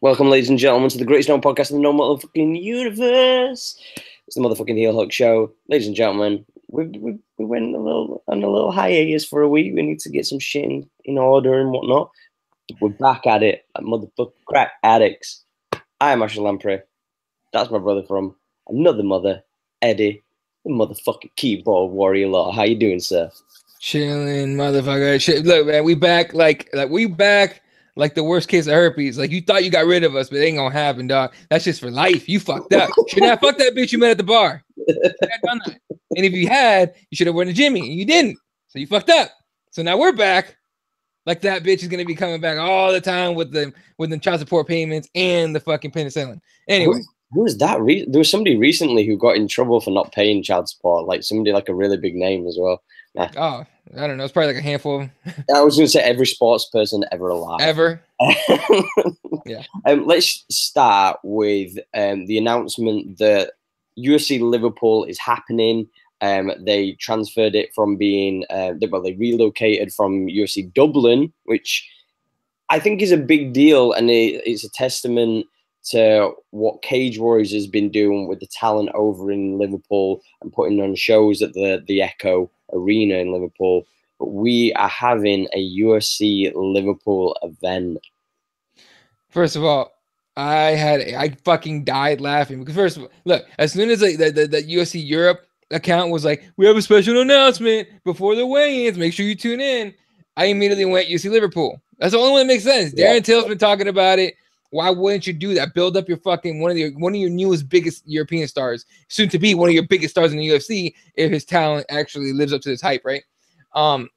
Welcome, ladies and gentlemen, to the greatest known podcast in the known motherfucking universe. It's the motherfucking Heel Hook Show. Ladies and gentlemen, we went on a little hiatus for a week. We need to get some shit in order and whatnot. We're back at it, like motherfucking crack addicts. I am Marshall Lamprey. That's my brother from another mother, Eddie, the motherfucking keyboard warrior law. How you doing, sir? Chilling, motherfucker. Look, man, we back like the worst case of herpes. Like, you thought you got rid of us, but it ain't gonna happen, dog. That's just for life. You fucked up. Should not fuck that bitch you met at the bar. You had done that. And if you had, you should have went to Jimmy, and you didn't. So you fucked up. So now we're back. Like, that bitch is gonna be coming back all the time with the child support payments and the fucking penicillin. Anyway. Who was that? There was somebody recently who got in trouble for not paying child support. Like somebody like a really big name as well. Nah. Oh, I don't know. It's probably like a handful. I was going to say every sports person ever alive. Ever. Yeah. Let's start with the announcement that UFC Liverpool is happening. They transferred it from being, they relocated from UFC Dublin, which I think is a big deal. And it's a testament to what Cage Warriors has been doing with the talent over in Liverpool and putting on shows at the Echo Arena in Liverpool. But we are having a UFC Liverpool event. First of all, I fucking died laughing because first of all, look, as soon as the UFC Europe account was like, we have a special announcement before the weigh-ins, make sure you tune in, I immediately went UFC Liverpool. That's the only one that makes sense. Yeah. Darren Till's been talking about it. Why wouldn't you do that? Build up your fucking one of your newest, biggest European stars, soon to be one of your biggest stars in the UFC, if his talent actually lives up to this hype, right? And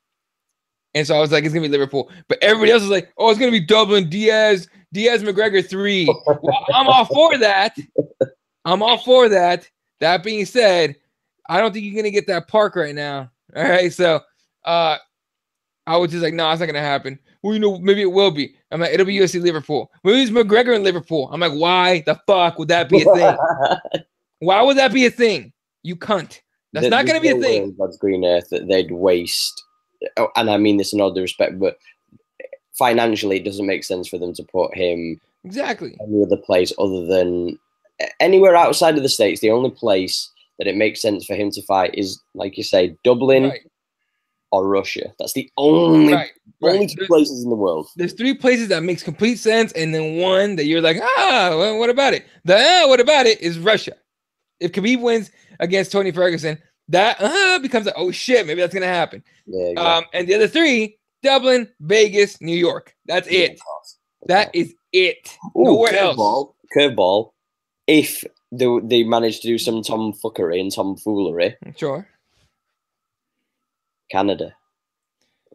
so I was like, it's gonna be Liverpool, but everybody else was like, oh, it's gonna be Dublin, Diaz McGregor 3. Well, I'm all for that. I'm all for that. That being said, I don't think you're gonna get that park right now. All right, so I was just like, no, it's not gonna happen. Well, you know, maybe it will be. I'm like, it'll be UFC Liverpool. Maybe it's McGregor in Liverpool. I'm like, why the fuck would that be a thing? Why would that be a thing? You cunt. That's not going to be a thing. God's green earth that they'd waste, and I mean this in all due respect, but financially, it doesn't make sense for them to put him exactly any other place other than anywhere outside of the States. The only place that it makes sense for him to fight is, like you say, Dublin. Right. Or Russia. That's the only two places in the world. There's 3 places that makes complete sense, and then one that you're like, well, what about it? What about it is Russia. If Khabib wins against Tony Ferguson, that becomes like, oh shit, maybe that's gonna happen. Yeah, exactly. And the other 3, Dublin, Vegas, New York. That's it. That is it. Ooh, nowhere else. Curveball. If they manage to do some tomfuckery and tomfoolery. Sure. Canada.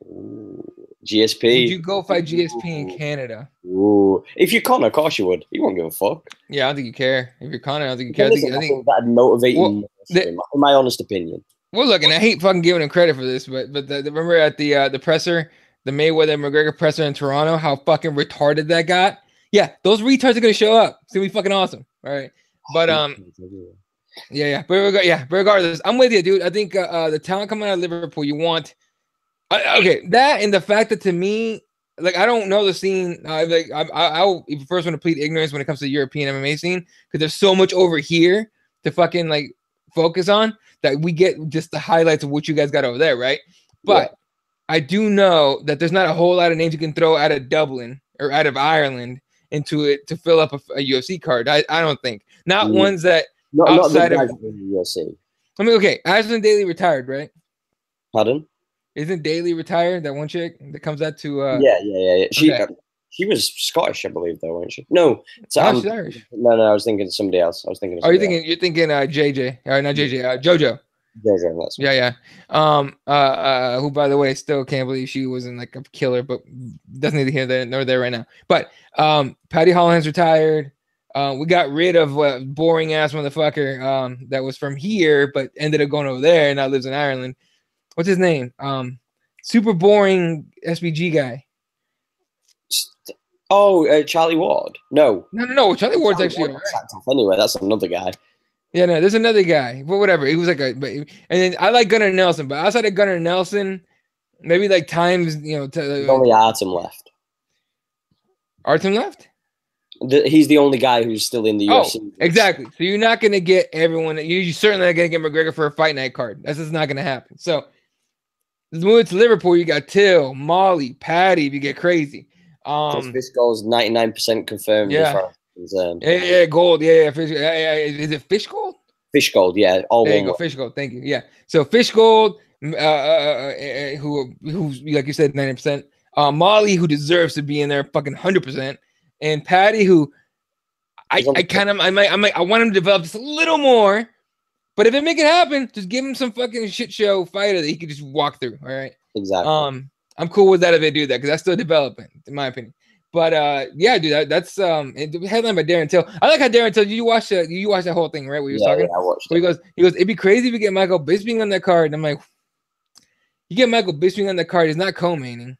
Ooh. GSP. Would you go fight GSP in Canada? Ooh. If you're Conor, of course you would. You won't give a fuck. Yeah, I don't think you care. If you're Conor, I don't think you care. I think that'd motivate him, in my honest opinion. Well, look, and I hate fucking giving him credit for this, but remember at the presser, the Mayweather McGregor presser in Toronto, how fucking retarded that got? Yeah, those retards are gonna show up. It's gonna be fucking awesome. All right, but Yeah. But regardless, I'm with you, dude. I think the talent coming out of Liverpool, you want okay, that and the fact that to me, like, I don't know the scene. I'll first want to plead ignorance when it comes to the European MMA scene because there's so much over here to fucking like focus on that we get just the highlights of what you guys got over there, right? But yeah. I do know that there's not a whole lot of names you can throw out of Dublin or out of Ireland into it to fill up a UFC card. I don't think not ones that. Outside of the UFC. I mean, okay, Ashlyn Daly retired, right? Pardon? Isn't Daly retired? That one chick that comes out to Yeah. She was Scottish, I believe, though, wasn't she? No, she's Irish. No, I was thinking of somebody else. You're thinking JJ? Or not JJ? JoJo. JoJo, that's yeah. Who, by the way, still can't believe she wasn't like a killer, but doesn't need to hear that nor there right now. But Paddy Holland's retired. We got rid of boring ass motherfucker that was from here, but ended up going over there and now lives in Ireland. What's his name? Super boring SBG guy. Oh, Charlie Ward. No. Charlie Ward's actually all right. Anyway, that's another guy. Yeah, no, there's another guy, but whatever. He was like and then I like Gunnar Nelson, but outside of Gunnar Nelson, maybe like times, only Artem left. Artem left? He's the only guy who's still in the UFC. Exactly. So you're not gonna get everyone. You certainly not gonna get McGregor for a fight night card. That's just not gonna happen. So let's move to Liverpool. You got Till, Molly, Patty. If you get crazy, Fish goal's 99% confirmed. Yeah. As far as concerned. Yeah, gold. Yeah, fish. Is it fish gold? Fish gold. Yeah, all there one. You go, fish gold. Thank you. Yeah. So fish gold. Who's like you said, 90%. Molly, who deserves to be in there, fucking 100%, and Patty, who I want him to develop just a little more. But if it make it happen, just give him some fucking shit show fighter that he could just walk through. All right. Exactly. I'm cool with that if they do that because that's still developing, in my opinion. But yeah, dude, that's headlined by Darren Till. I like how Darren Till. You watched that whole thing, right? Where he was talking. Yeah, I watched it. He goes, it'd be crazy if we get Michael Bisping on that card. And I'm like, you get Michael Bisping on that card, he's not co-maining.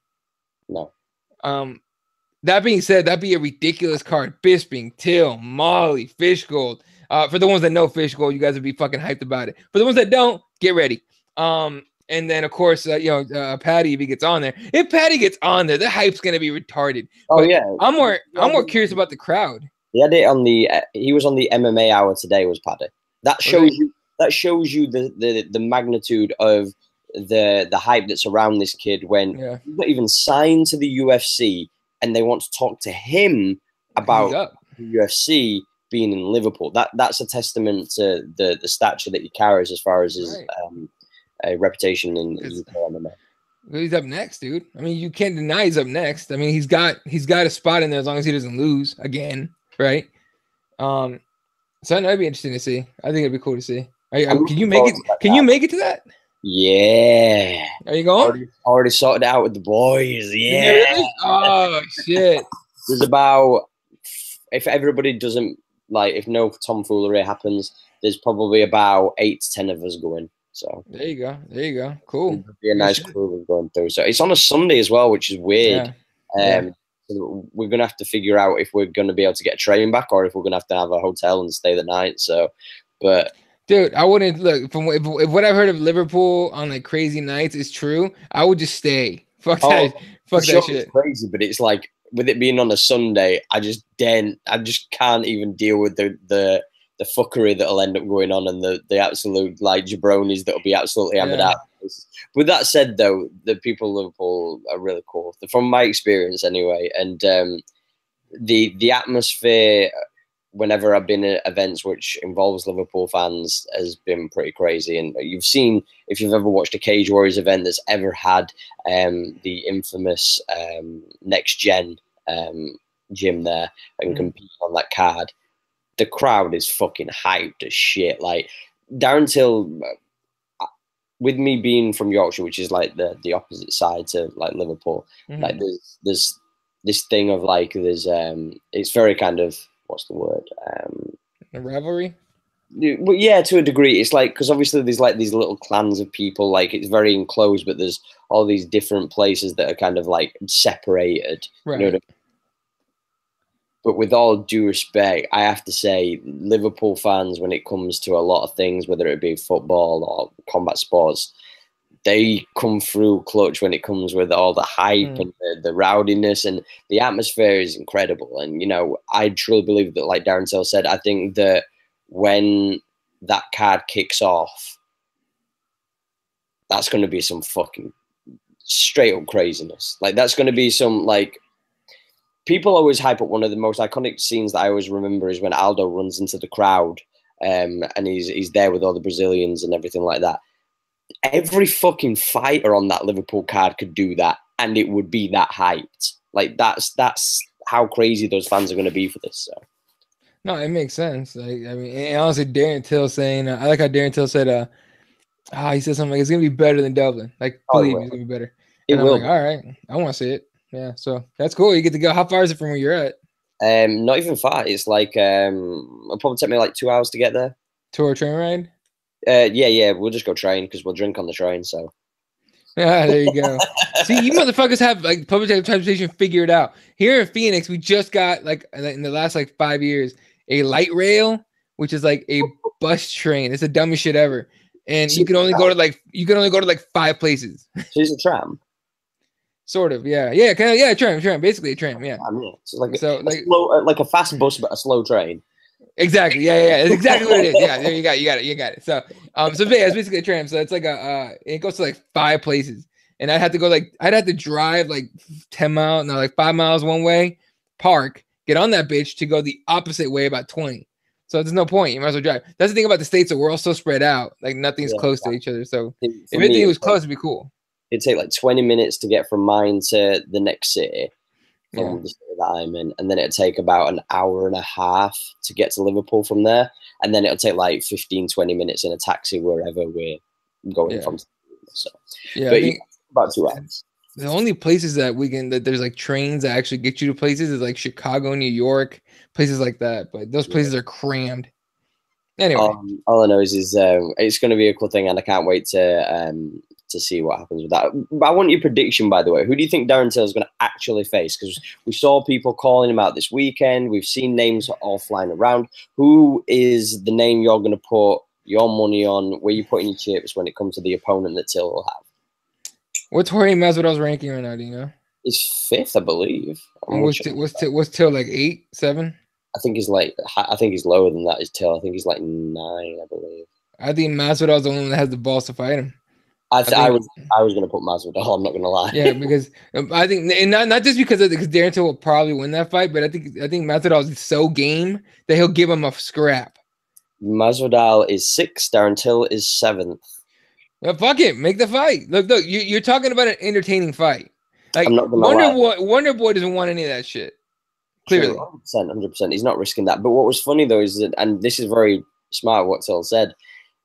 No. That being said, that'd be a ridiculous card. Bisping, Till, Molly, Fish Gold. For the ones that know Fish Gold, you guys would be fucking hyped about it. For the ones that don't, get ready. And then of course, Patty, if he gets on there. If Patty gets on there, the hype's gonna be retarded. Oh but yeah. I'm more curious about the crowd. He had it on he was on the MMA Hour today, was Paddy. That shows you the magnitude of the hype that's around this kid when he's not even signed to the UFC and they want to talk to him about the UFC being in Liverpool. That's a testament to the stature that he carries as far as his a reputation in UK MMA. He's up next, dude. I mean, you can't deny he's up next. I mean, he's got a spot in there as long as he doesn't lose again, right? So that'd be interesting to see. I think it'd be cool to see. Can you make it? Can you make it to that? Yeah. Are you going? Already sorted out with the boys. Yeah. Really? Oh shit. There's about, if everybody doesn't if no tomfoolery happens, there's probably about 8 to 10 of us going. So there you go. Cool. It'll be a nice crew going through. So it's on a Sunday as well, which is weird. So we're gonna have to figure out if we're gonna be able to get a train back or if we're gonna have to have a hotel and stay the night. So, but dude, I wouldn't look from if what I've heard of Liverpool on like crazy nights is true. I would just stay. Fuck that shit. It's crazy, but it's like with it being on a Sunday, I just can't even deal with the fuckery that'll end up going on and the absolute jabronis that'll be absolutely hammered out. With that said, though, the people of Liverpool are really cool, from my experience anyway. And the atmosphere, whenever I've been at events which involves Liverpool fans, has been pretty crazy. And you've seen, if you've ever watched a Cage Warriors event that's ever had the infamous Next Gen gym there and compete on that card, the crowd is fucking hyped as shit. Like Darren Till, with me being from Yorkshire, which is like the opposite side to Liverpool, like there's this thing of it's very kind of, what's the word? A rivalry? Well, yeah, to a degree. It's because obviously there's these little clans of people, it's very enclosed, but there's all these different places that are kind of separated. Right. You know what I mean? But with all due respect, I have to say Liverpool fans, when it comes to a lot of things, whether it be football or combat sports, they come through clutch when it comes with all the hype and the rowdiness, and the atmosphere is incredible. And, I truly believe that, like Darren Till said, I think that when that card kicks off, that's going to be some fucking straight up craziness. That's going to be some, people always hype up. One of the most iconic scenes that I always remember is when Aldo runs into the crowd and he's there with all the Brazilians and everything like that. Every fucking fighter on that Liverpool card could do that, and it would be that hyped. That's how crazy those fans are going to be for this. So, no, it makes sense. And honestly, Darren Till saying, I like how Darren Till said, he said something it's gonna be better than Dublin. Believe me, it's gonna be better. And I'm all right, I want to see it. Yeah, so that's cool. You get to go. How far is it from where you're at? Not even far. It's it'll probably take me 2 hours to get there. Tour train ride? Yeah. We'll just go train because we'll drink on the train. So. There you go. See, you motherfuckers have public transportation figured out. Here in Phoenix, we just got in the last 5 years a light rail, which is a bus train. It's the dumbest shit ever, and you can only go to 5 places. So it's a tram. Sort of, yeah, kind of, yeah, tram, basically a tram, yeah. I mean, it's like So a slow, like a fast bus, but a slow train. Exactly, yeah, it's exactly what it is. Yeah, there you got it. So, yeah, it's basically a tram. So it's like it goes to like 5 places, and I'd have to drive like 10 miles, no, like 5 miles one way, park, get on that bitch to go the opposite way about 20. So there's no point. You might as well drive. That's the thing about the States, that we're all so spread out. Like nothing's close to each other. So if anything was close, it'd be cool. It'd take like 20 minutes to get from mine to the next city from the city that I'm in, and then it'd take about an hour and a half to get to Liverpool from there, and then it'll take like 15-20 minutes in a taxi wherever we're going from. So yeah, but I think about 2 hours. The only places that there's like trains that actually get you to places is like Chicago, New York, places like that, but those places are crammed. Anyway, all I know is it's going to be a cool thing, and I can't wait to see what happens with that. But I want your prediction, by the way. Who do you think Darren Till is going to actually face? Because we saw people calling him out this weekend. We've seen names all flying around. Who is the name you're going to put your money on? Where you putting your chips when it comes to the opponent that Till will have? What's Jorge Masvidal's ranking right now? Do you know? He's 5th, I believe. What's Till like 8, 7? I think he's lower than that. Is Till? I think he's like 9, I believe. I think Masvidal's the one that has the balls to fight him. I was going to put Masvidal. I'm not going to lie. Yeah, because I think, and not just because Darren Till will probably win that fight, but I think Masvidal is so game that he'll give him a scrap. Masvidal is 6th. Darren Till is 7th. Well, fuck it, make the fight. Look, you're talking about an entertaining fight. Like I'm not gonna lie. Wonder Boy doesn't want any of that shit. Clearly, 100%. He's not risking that. But what was funny though is that, and this is very smart, what Till said,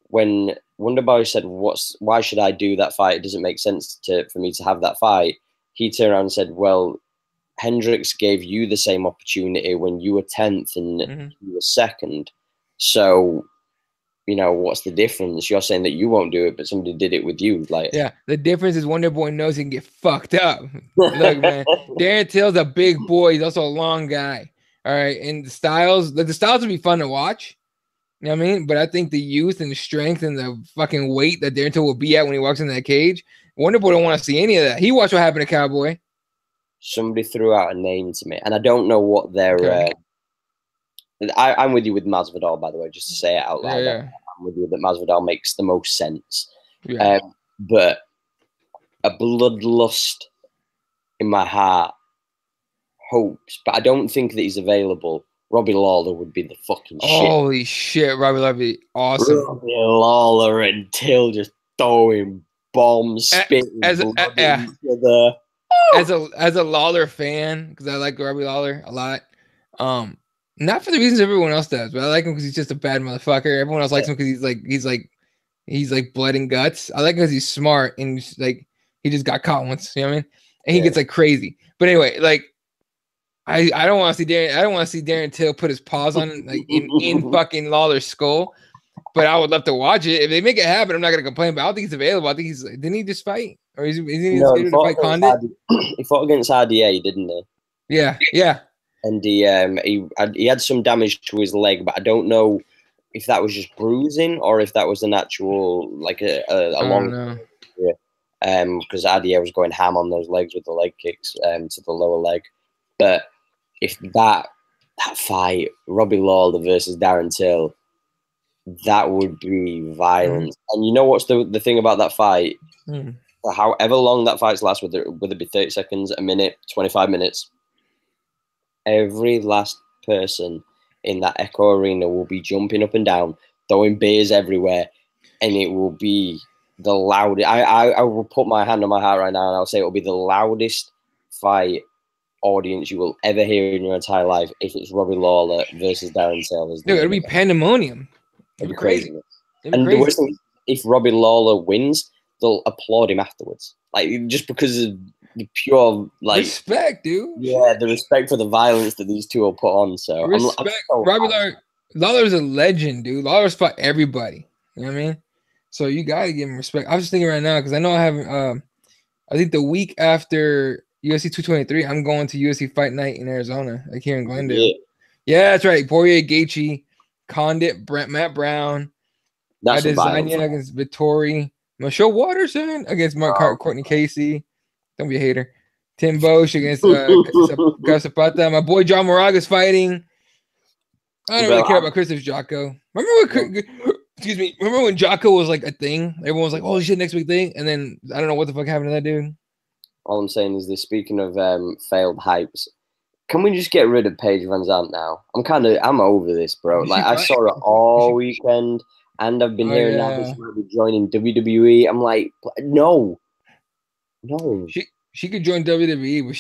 when Wonderboy said, why should I do that fight? It doesn't make sense for me to have that fight. He turned around and said, well, Hendricks gave you the same opportunity when you were 10th and you were 2nd. So, you know, what's the difference? You're saying that you won't do it, but somebody did it with you. Like, yeah, the difference is Wonderboy knows he can get fucked up. Look, man, Darren Till's a big boy. He's also a long guy. All right, and the styles would be fun to watch. You know what I mean? But I think the youth and the strength and the fucking weight that Darren Till will be at when he walks in that cage, Wonderboy don't want to see any of that. He watched what happened to Cowboy. Somebody threw out a name to me, and I don't know what their. Okay. I'm with you with Masvidal, by the way, just to say it out loud. Yeah. I'm with you that Masvidal makes the most sense. Yeah. But a bloodlust in my heart hopes, but I don't think that he's available. Robbie Lawler would be the fucking shit. Holy shit, Robbie Lawler would be awesome. Robbie Lawler and Till just throwing bombs, spitting as a Lawler fan, because I like Robbie Lawler a lot. Not for the reasons everyone else does, but I like him because he's just a bad motherfucker. Everyone else likes him because he's like blood and guts. I like him because he's smart and like he just got caught once, you know what I mean? And he gets like crazy. But anyway, like I don't want to see Darren Till put his paws on like in fucking Lawler's skull. But I would love to watch it. If they make it happen, I'm not gonna complain. But I don't think he's available. I think didn't he just fight? Or is he to fight Condit? He fought against RDA, didn't he? Yeah. And he had some damage to his leg, but I don't know if that was just bruising or if that was an actual like a long. Because RDA was going ham on those legs with the leg kicks to the lower leg. But if that fight, Robbie Lawler versus Darren Till, that would be violent. And you know what's the thing about that fight? For however long that fight lasts, whether it be 30 seconds, a minute, 25 minutes, every last person in that Echo Arena will be jumping up and down, throwing beers everywhere, and it will be the loudest. I will put my hand on my heart right now, and I'll say it will be the loudest fight audience you will ever hear in your entire life if it's Robbie Lawler versus Darren Till. Dude, it'll be pandemonium. It'll be crazy. The worst thing, if Robbie Lawler wins, they'll applaud him afterwards. Like, just because of the pure, like... respect, dude. Yeah, the respect for the violence that these two will put on. So respect. I'm so Robbie Lawler's a legend, dude. Lawler's fought everybody. You know what I mean? So you got to give him respect. I was just thinking right now, because I know I haven't... I think the week after UFC 223, I'm going to UFC Fight Night in Arizona, like here in Glendale. Yeah, that's right. Poirier, Gaethje, Condit, Matt Brown. That's Adesanya against Vittori. Michelle Waterson against Courtney Casey. Don't be a hater. Tim Bosch against Zapata. My boy John Moraga's fighting. I don't really care about Christoph Jocko. Excuse me. Remember when Jocko was like a thing? Everyone was like, "Oh shit, next big thing," and then I don't know what the fuck happened to that dude. All I'm saying is this. Speaking of failed hypes, can we just get rid of Paige Van Zandt now? I'm over this, bro. Like I saw her all weekend, and I've been hearing now that she might be joining WWE. I'm like, no. She could join WWE, but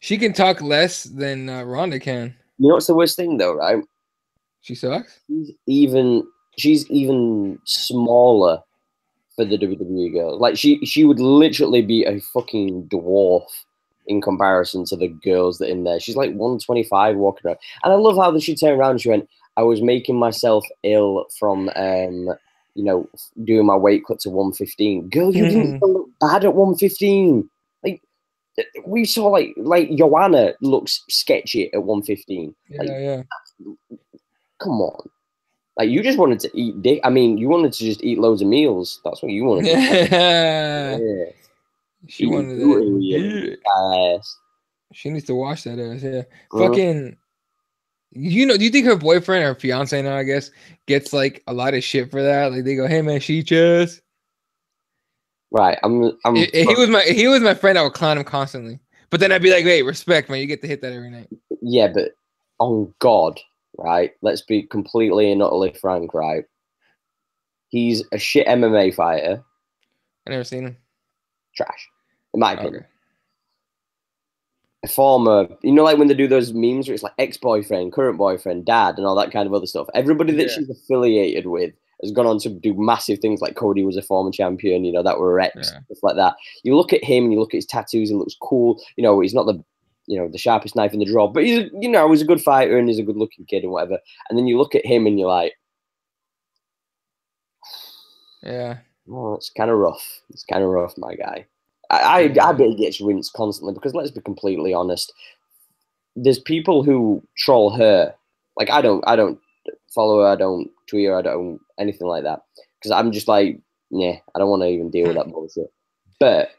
she can talk less than Ronda can. You know what's the worst thing though, right? She sucks. She's even smaller for the WWE girls. Like she would literally be a fucking dwarf in comparison to the girls that are in there. She's like 125 walking around. And I love how she turned around and she went, I was making myself ill from doing my weight cut to 115. Girl, you didn't look bad at 115. Like we saw like Joanna looks sketchy at 115. Yeah. Come on. Like you just wanted to eat dick. I mean, you wanted to just eat loads of meals. That's what you wanted to do. Yeah. She wanted that. She needs to wash that ass. Yeah. Fucking. Do you think her boyfriend or fiance now, I guess, gets like a lot of shit for that? Like they go, "Hey man, she just." Right. He was my friend. I would clown him constantly, but then I'd be like, "Hey, respect, man. You get to hit that every night." Yeah, but on God, right? Let's be completely and utterly frank, right? He's a shit MMA fighter. I never seen him. Trash, in my opinion. Okay. A former, like when they do those memes where it's like ex-boyfriend, current boyfriend, dad, and all that kind of other stuff. Everybody that she's affiliated with has gone on to do massive things. Like Cody was a former champion, that were ex, stuff like that. You look at him and you look at his tattoos, he looks cool. He's not the sharpest knife in the drawer, but he's a good fighter and he's a good looking kid and whatever. And then you look at him and you're like, yeah. Oh, it's kind of rough. It's kind of rough, my guy. I bet he gets rinsed constantly because let's be completely honest. There's people who troll her. Like I don't follow her. I don't tweet her. I don't anything like that because I'm just like, I don't want to even deal with that bullshit. But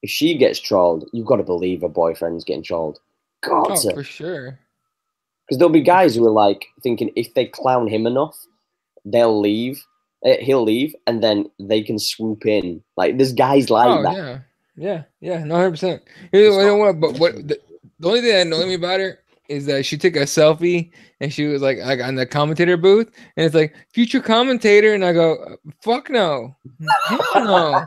if she gets trolled, you've got to believe her boyfriend's getting trolled. God, for sure. Because there'll be guys who are like thinking if they clown him enough, they'll leave. He'll leave, and then they can swoop in. Like there's guys like that. Yeah, no, 100%. The only thing that annoyed me about her is that she took a selfie and she was like on the commentator booth, and it's like future commentator, and I go, fuck no, hell no.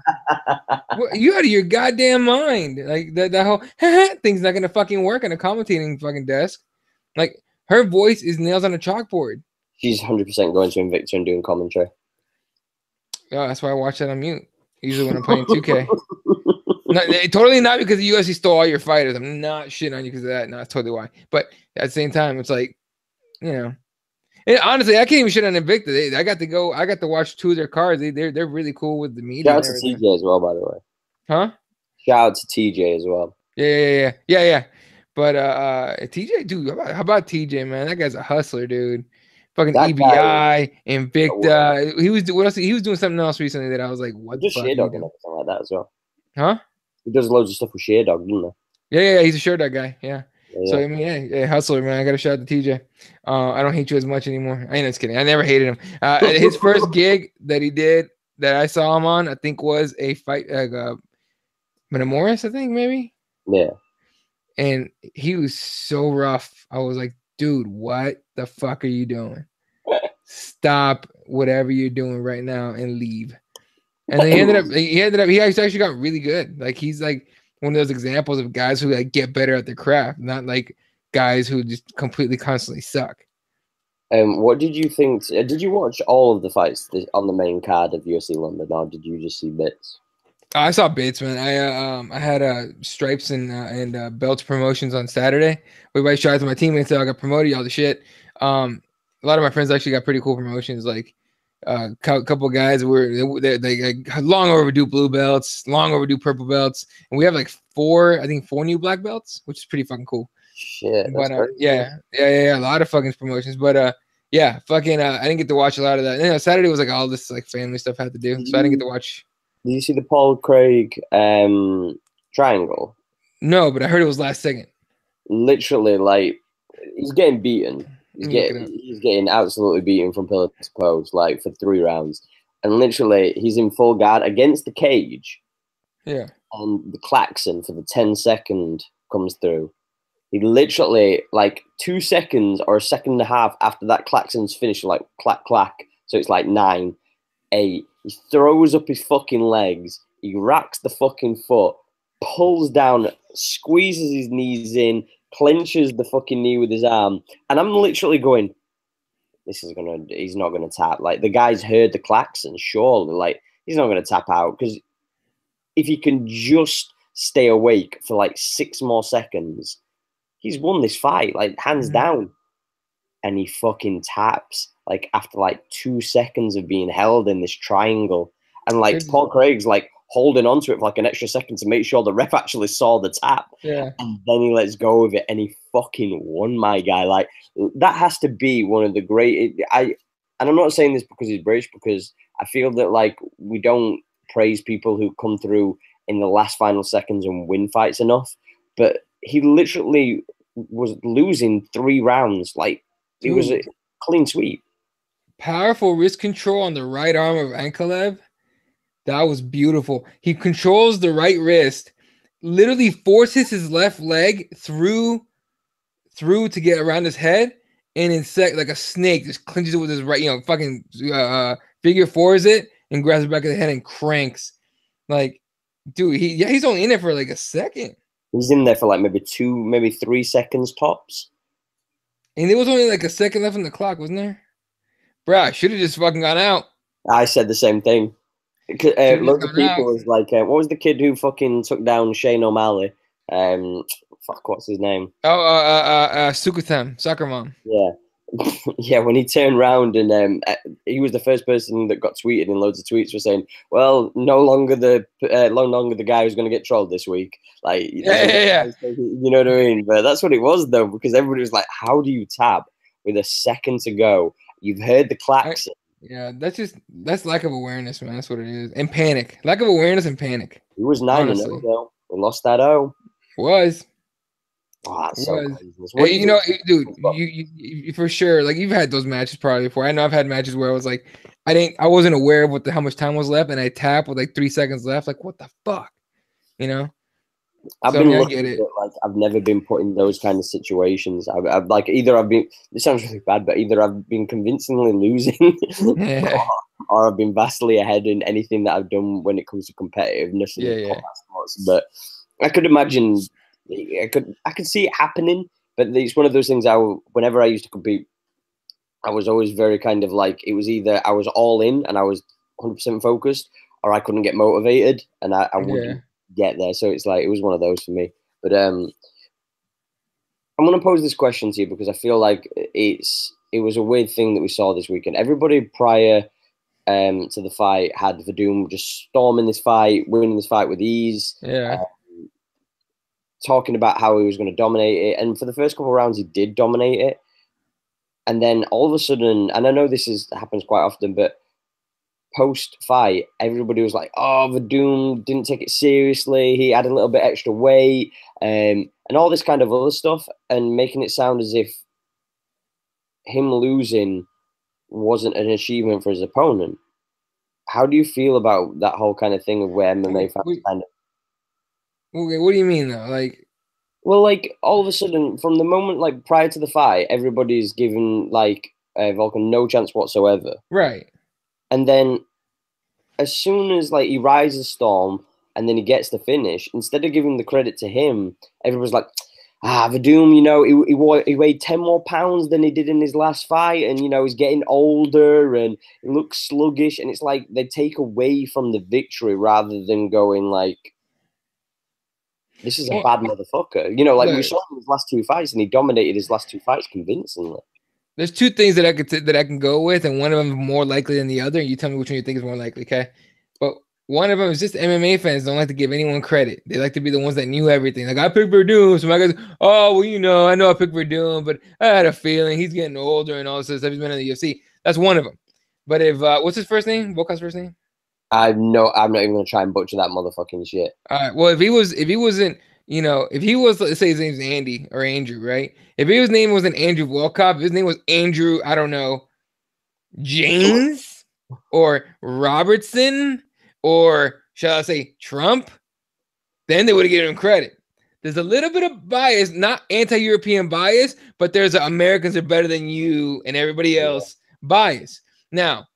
You out of your goddamn mind? Like that whole thing's not gonna fucking work on a commentating fucking desk. Like her voice is nails on a chalkboard. She's 100% going to Invicta and doing commentary. Oh, that's why I watch that on mute. Usually when I'm playing 2K. Totally not because the UFC stole all your fighters. I'm not shitting on you because of that. No, that's totally why. But at the same time, it's like, And honestly, I can't even shit on Invicta. I got to watch 2 of their cards. They're really cool with the media. Shout out to TJ as well, by the way. Huh? Shout out to TJ as well. Yeah. But TJ, dude, how about TJ, man? That guy's a hustler, dude. Fucking that EBI, Invicta. He was doing something else recently that I was like, what the fuck? Sheerdog and everything like that as well. Huh? He does loads of stuff with Sheerdog, doesn't he? Yeah, he's a Sheerdog guy. Yeah. So I mean, hustler, man. I got to shout out to TJ. I don't hate you as much anymore. I ain't just kidding. I never hated him. His first gig that he did that I saw him on, I think was a fight, Metamoris, I think maybe. Yeah. And he was so rough. I was like, dude, what the fuck are you doing? Stop whatever you're doing right now and leave. And then he actually got really good. Like he's like one of those examples of guys who like get better at their craft, not like guys who just completely constantly suck. What did you think? Did you watch all of the fights on the main card of UFC London, or did you just see bits? I saw bits, man. I had stripes and belts promotions on Saturday. Everybody shot out to my teammates, so I got promoted. All the shit. A lot of my friends actually got pretty cool promotions. Like a couple of guys they long overdue blue belts, long overdue purple belts, and we have like 4 new black belts, which is pretty fucking cool. Shit. But yeah, a lot of fucking promotions. But yeah, fucking I didn't get to watch a lot of that. And, Saturday was like all this like family stuff I had to do, so I didn't get to watch. Did you see the Paul Craig triangle. No, but I heard it was last second. Literally, like, he's getting beaten. Look it up. He's getting absolutely beaten from pillar to post, like, for 3 rounds. And literally, he's in full guard against the cage. Yeah. And the klaxon for the 10-second comes through. He literally, like, 2 seconds or a second and a half after that klaxon's finished, like, clack, clack. So it's like 9, 8. He throws up his fucking legs. He racks the fucking foot, pulls down, squeezes his knees in, clenches the fucking knee with his arm. And I'm literally going, he's not gonna tap. Like, the guy's heard the klaxon, surely. Like, he's not gonna tap out, because if he can just stay awake for like 6 more seconds, he's won this fight, like, hands down. And he fucking taps, like, after like 2 seconds of being held in this triangle. And like Paul Craig's like holding onto it for like an extra second to make sure the ref actually saw the tap. Yeah. And then he lets go of it and he fucking won, my guy. Like, that has to be one of the great. And I'm not saying this because he's British, because I feel that, like, we don't praise people who come through in the last final seconds and win fights enough. But he literally was losing 3 rounds. Like, it was a clean sweep. Powerful wrist control on the right arm of Ankalaev. That was beautiful. He controls the right wrist, literally forces his left leg through to get around his head, and in like a snake, just clinches it with his right, fucking figure fours it and grabs the back of the head and cranks. Like, dude, he's only in there for like a second. He's in there for like maybe 2, maybe 3 seconds tops. And there was only like a second left on the clock, wasn't there? Bro, I should have just fucking gone out. I said the same thing. Loads of people was like, what was the kid who fucking took down Shane O'Malley? Fuck, what's his name? Sukutem, soccer mom. Yeah. Yeah, when he turned around and he was the first person that got tweeted, and loads of tweets were saying, well, no longer the guy who's going to get trolled this week. Like, yeah. You know what I mean? But that's what it was, though, because everybody was like, how do you tap with a second to go? You've heard the klaxon. Yeah, that's lack of awareness, man. That's what it is. And panic. Lack of awareness and panic. He was 9-0, though. We lost that O. Was. Oh, that's so crazy. Hey, dude, you for sure, like, you've had those matches probably before. I know I've had matches where I was like, I wasn't aware of how much time was left, and I tapped with like 3 seconds left. Like, what the fuck? I've been looking at it. Like, I've never been put in those kind of situations. I've like, either I've been, this sounds really bad, but either I've been convincingly losing or I've been vastly ahead in anything that I've done when it comes to competitiveness and combat sports. But I could imagine, I could see it happening, but it's one of those things. Whenever I used to compete, I was always very kind of like, it was either I was all in and I was 100% focused, or I couldn't get motivated and I wouldn't get there. So it's like, it was one of those for me. But I'm going to pose this question to you because I feel like it was a weird thing that we saw this weekend. Everybody prior to the fight had Werdum just storming this fight, winning this fight with ease. Yeah. Talking about how he was going to dominate it. And for the first couple of rounds, he did dominate it. And then all of a sudden, and I know this happens quite often, but post-fight, everybody was like, oh, Werdum didn't take it seriously. He had a little bit extra weight and all this kind of other stuff, and making it sound as if him losing wasn't an achievement for his opponent. How do you feel about that whole kind of thing of where MMA fans kind of... Okay, what do you mean, though? Like, well, like, all of a sudden, from the moment, like, prior to the fight, everybody's given, like, Volkan no chance whatsoever. Right. And then as soon as, like, he rises storm and then he gets the finish, instead of giving the credit to him, everybody's like, Werdum, he weighed 10 more pounds than he did in his last fight, and, he's getting older and he looks sluggish. And it's like they take away from the victory rather than going, like, this is a bad motherfucker. We saw him in his last 2 fights, and he dominated his last 2 fights convincingly. There's 2 things that I can go with, and one of them is more likely than the other. And you tell me which one you think is more likely, okay? But one of them is just MMA fans don't like to give anyone credit. They like to be the ones that knew everything. Like, I picked Werdum, so my guys, oh, well, I know I picked Werdum, but I had a feeling he's getting older and all this stuff. He's been in the UFC. That's one of them. But if what's his first name? Volkan's first name? I'm not even gonna try and butcher that motherfucking shit. All right. Well, if he wasn't, if he was, let's say his name's Andy or Andrew, right? If his name wasn't Andrew Walcott, if his name was Andrew, I don't know, James or Robertson or shall I say Trump, then they would have given him credit. There's a little bit of bias, not anti-European bias, but there's Americans are better than you and everybody else bias. Now,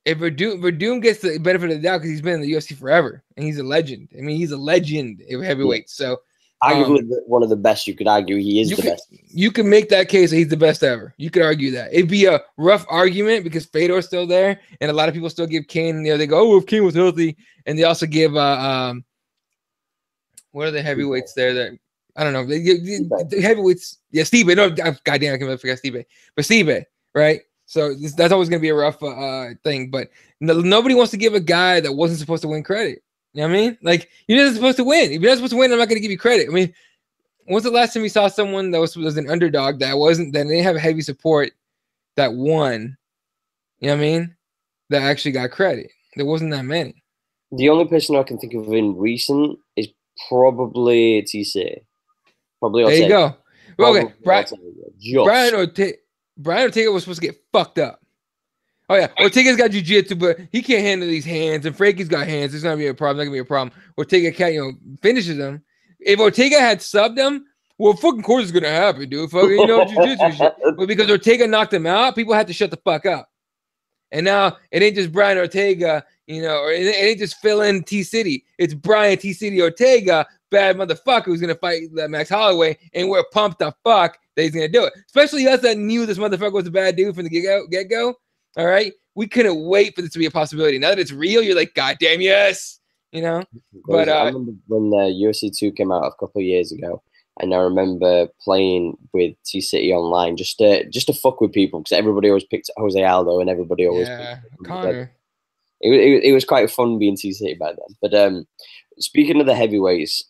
if Werdum gets the benefit of the doubt because he's been in the UFC forever and he's a legend. I mean, he's a legend of heavyweight. So, arguably one of the best. You could argue he is the best. You can make that case that he's the best ever. You could argue that. It'd be a rough argument because Fedor's still there, and a lot of people still give Kane. They go, "Oh, if Kane was healthy," and they also give what are the heavyweights there that I don't know. The heavyweights, yeah, Stipe. No, goddamn, I can't forget Stipe. But Stipe, right? So that's always going to be a rough thing. But nobody wants to give a guy that wasn't supposed to win credit. You know what I mean? Like, you're not supposed to win. If you're not supposed to win, I'm not going to give you credit. I mean, when's the last time we saw someone that was an underdog that didn't have heavy support that won? You know what I mean? That actually got credit. There wasn't that many. The only person I can think of in recent is probably TC. Probably Ortega. There you go. Well, okay, Brian Ortega was supposed to get fucked up. Oh yeah, Ortega's got jiu-jitsu, but he can't handle these hands. And Frankie's got hands. It's not gonna be a problem. Not gonna be a problem. Ortega can't, finishes him. If Ortega had subbed him, well, fucking course is gonna happen, dude. Fucking, jiu-jitsu shit. But because Ortega knocked him out, people had to shut the fuck up. And now it ain't just Brian Ortega, or it ain't just fill in T City. It's Brian T City Ortega, bad motherfucker who's gonna fight Max Holloway, and we're pumped the fuck that he's gonna do it. Especially us that knew this motherfucker was a bad dude from the get-go. All right, we couldn't wait for this to be a possibility. Now that it's real, you're like, God damn, yes, But I remember when the UFC 2 came out a couple of years ago, and I remember playing with T City online just to fuck with people because everybody always picked Jose Aldo and everybody always picked Connor. It was quite fun being T City back then. But speaking of the heavyweights,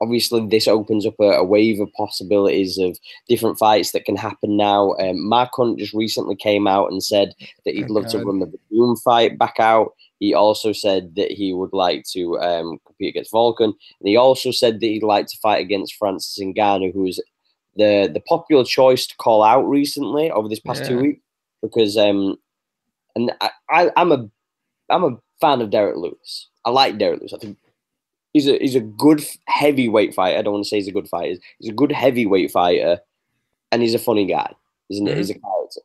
obviously, this opens up a wave of possibilities of different fights that can happen now. Mark Hunt just recently came out and said that he'd love to run the Werdum fight back out. He also said that he would like to compete against Volkan. And he also said that he'd like to fight against Francis Ngannou, who was the popular choice to call out recently over this past 2 weeks. Because I'm a fan of Derek Lewis. I like Derek Lewis. I think he's a good heavyweight fighter. I don't want to say he's a good fighter. He's a good heavyweight fighter, and he's a funny guy. He's a character.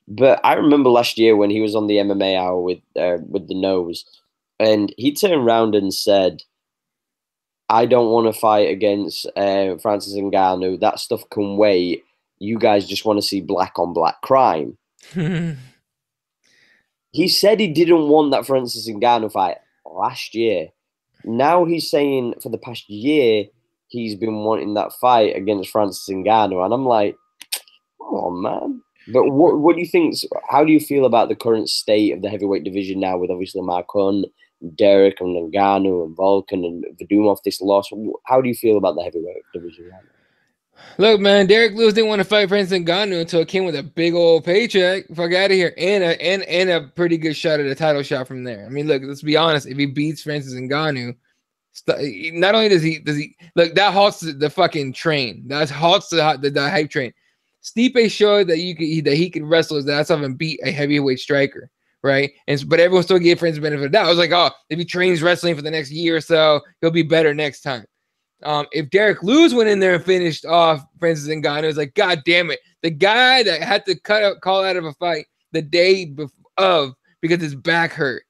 But I remember last year when he was on the MMA Hour with the Nose, and he turned around and said, "I don't want to fight against Francis Ngannou. That stuff can wait. You guys just want to see black on black crime." He said he didn't want that Francis Ngannou fight last year. Now he's saying for the past year he's been wanting that fight against Francis Ngannou, and I'm like, come on, man. But what do you think? How do you feel about the current state of the heavyweight division now, with obviously Mark Hunt, Derek, and Ngannou, and Volkan, and Werdum off this loss? How do you feel about the heavyweight division right now? Look, man, Derek Lewis didn't want to fight Francis Ngannou until it came with a big old paycheck. Fuck out of here, and a pretty good shot at a title shot from there. I mean, look, let's be honest. If he beats Francis Ngannou, not only does he look, that halts the fucking train. That halts the hype train. Stipe showed that he could wrestle his ass off and beat a heavyweight striker, right? But everyone still gave Francis the benefit of the doubt. I was like, oh, if he trains wrestling for the next year or so, he'll be better next time. If Derek Lewis went in there and finished off Francis Ngannou, it was like, God damn it. The guy that had to call out of a fight the day of because his back hurt.